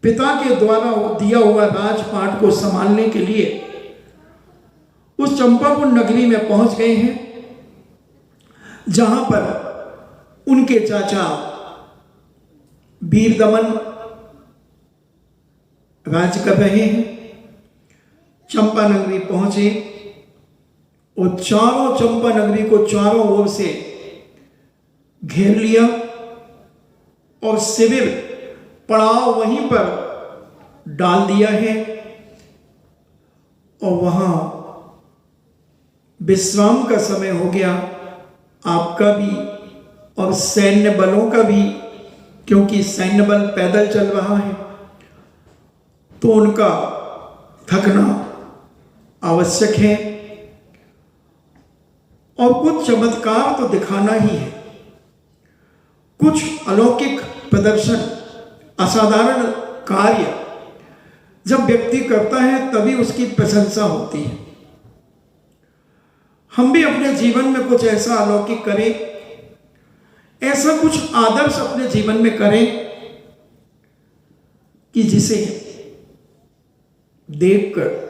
पिता के द्वारा दिया हुआ राजपाट को संभालने के लिए उस चंपापुर नगरी में पहुंच गए हैं, जहां पर उनके चाचा वीरदमन राज कर रहे हैं। चंपा नगरी पहुंचे और चारों चंपा नगरी को चारों ओर से घेर लिया और शिविर पड़ाव वहीं पर डाल दिया है और वहां विश्राम का समय हो गया, आपका भी और सैन्य बलों का भी, क्योंकि सैन्य बल पैदल चल रहा है तो उनका थकना आवश्यक है और कुछ चमत्कार तो दिखाना ही है। कुछ अलौकिक प्रदर्शन, असाधारण कार्य जब व्यक्ति करता है तभी उसकी प्रशंसा होती है। हम भी अपने जीवन में कुछ ऐसा अलौकिक करें, ऐसा कुछ आदर्श अपने जीवन में करें कि जिसे देखकर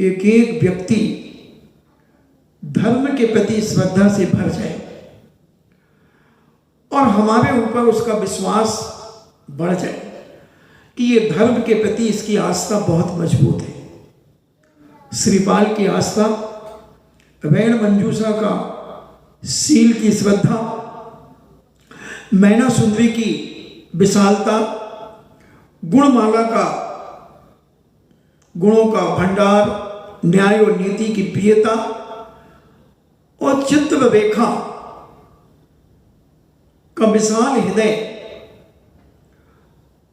एक एक व्यक्ति धर्म के प्रति श्रद्धा से भर जाए और हमारे ऊपर उसका विश्वास बढ़ जाए कि ये धर्म के प्रति इसकी आस्था बहुत मजबूत है। श्रीपाल की आस्था, वैण मंजूषा का शील की श्रद्धा, मैना सुंदरी की विशालता, गुणमाला का गुणों का भंडार, न्याय और नीति की प्रियता और चित्र रेखा का विशाल हृदय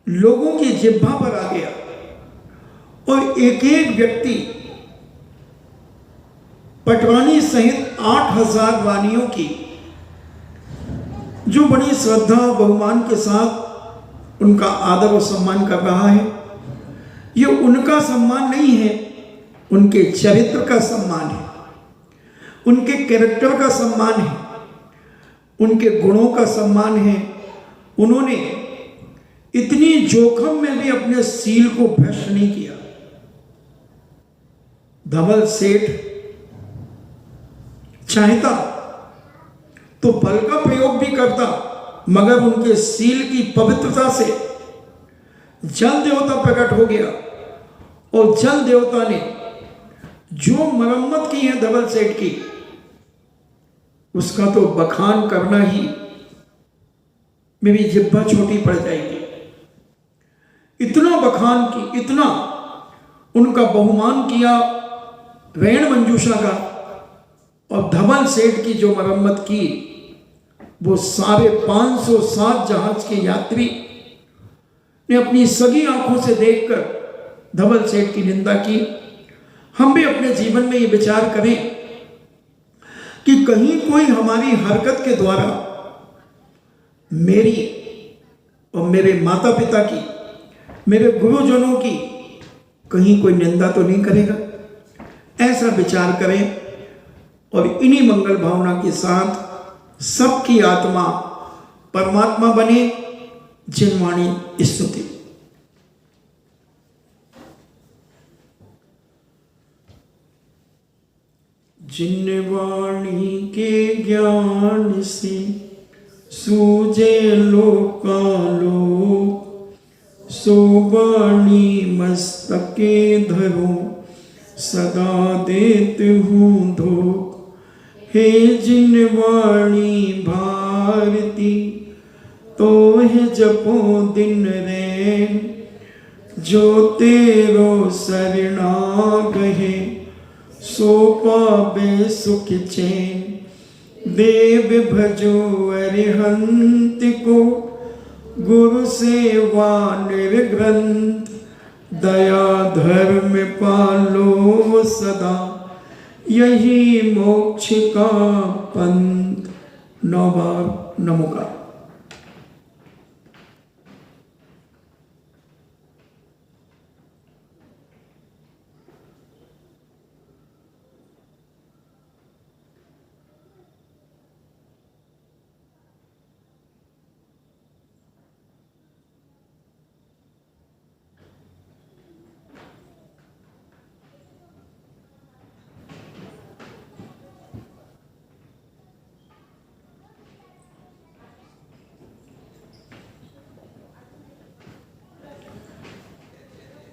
लोगों की जिह्वा पर आ गया और एक एक व्यक्ति पटवानी सहित 8000 वानियों की जो बड़ी श्रद्धा और बहुमान के साथ उनका आदर और सम्मान कर रहा है। ये उनका सम्मान नहीं है, उनके चरित्र का सम्मान है, उनके कैरेक्टर का सम्मान है, उनके गुणों का सम्मान है। उन्होंने इतनी जोखिम में भी अपने शील को भ्रष्ट नहीं किया। धवल सेठ चाहता तो बल का प्रयोग भी करता, मगर उनके शील की पवित्रता से जल देवता प्रकट हो गया और जल देवता ने जो मरम्मत की है धवल सेठ की, उसका तो बखान करना ही मेरी जिह्वा छोटी पड़ जाएगी। इतना बखान की, इतना उनका बहुमान किया वैण मंजूषा का, और धवल सेठ की जो मरम्मत की वो सारे 507 जहाज के यात्री ने अपनी सगी आंखों से देखकर धवल सेठ की निंदा की। हम भी अपने जीवन में ये विचार करें कि कहीं कोई हमारी हरकत के द्वारा मेरी और मेरे माता पिता की, मेरे गुरुजनों की कहीं कोई निंदा तो नहीं करेगा, ऐसा विचार करें और इन्हीं मंगल भावना के साथ सबकी आत्मा परमात्मा बने। जिनवाणी स्तुति। जिनवाणी के ज्ञान से सूझे लोकालोक, सो वाणी मस्तके धरो सदा देत हूँ धोख। हे जिनवाणी भारती, तो है जपो दिन रैन, जो तेरो सरना गहे, सो पावे सुख चैन। देव भजो अरिहंत को, गुरु सेवा निर्ग्रंथ, दया धर्म पालो सदा, यही मोक्ष का पंथ। 9 बार नमोकार।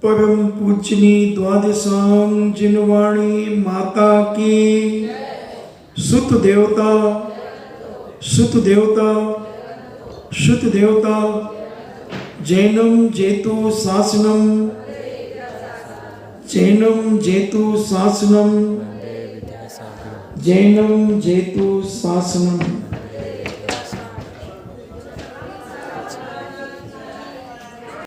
परम पूजनी द्वादशांग जिनवाणी माता की। सुत देवता सुत देवता सुत देवता, जैनम जेतु शासनम, जैनम जेतु शासनम, जैनम जेतु शासनम।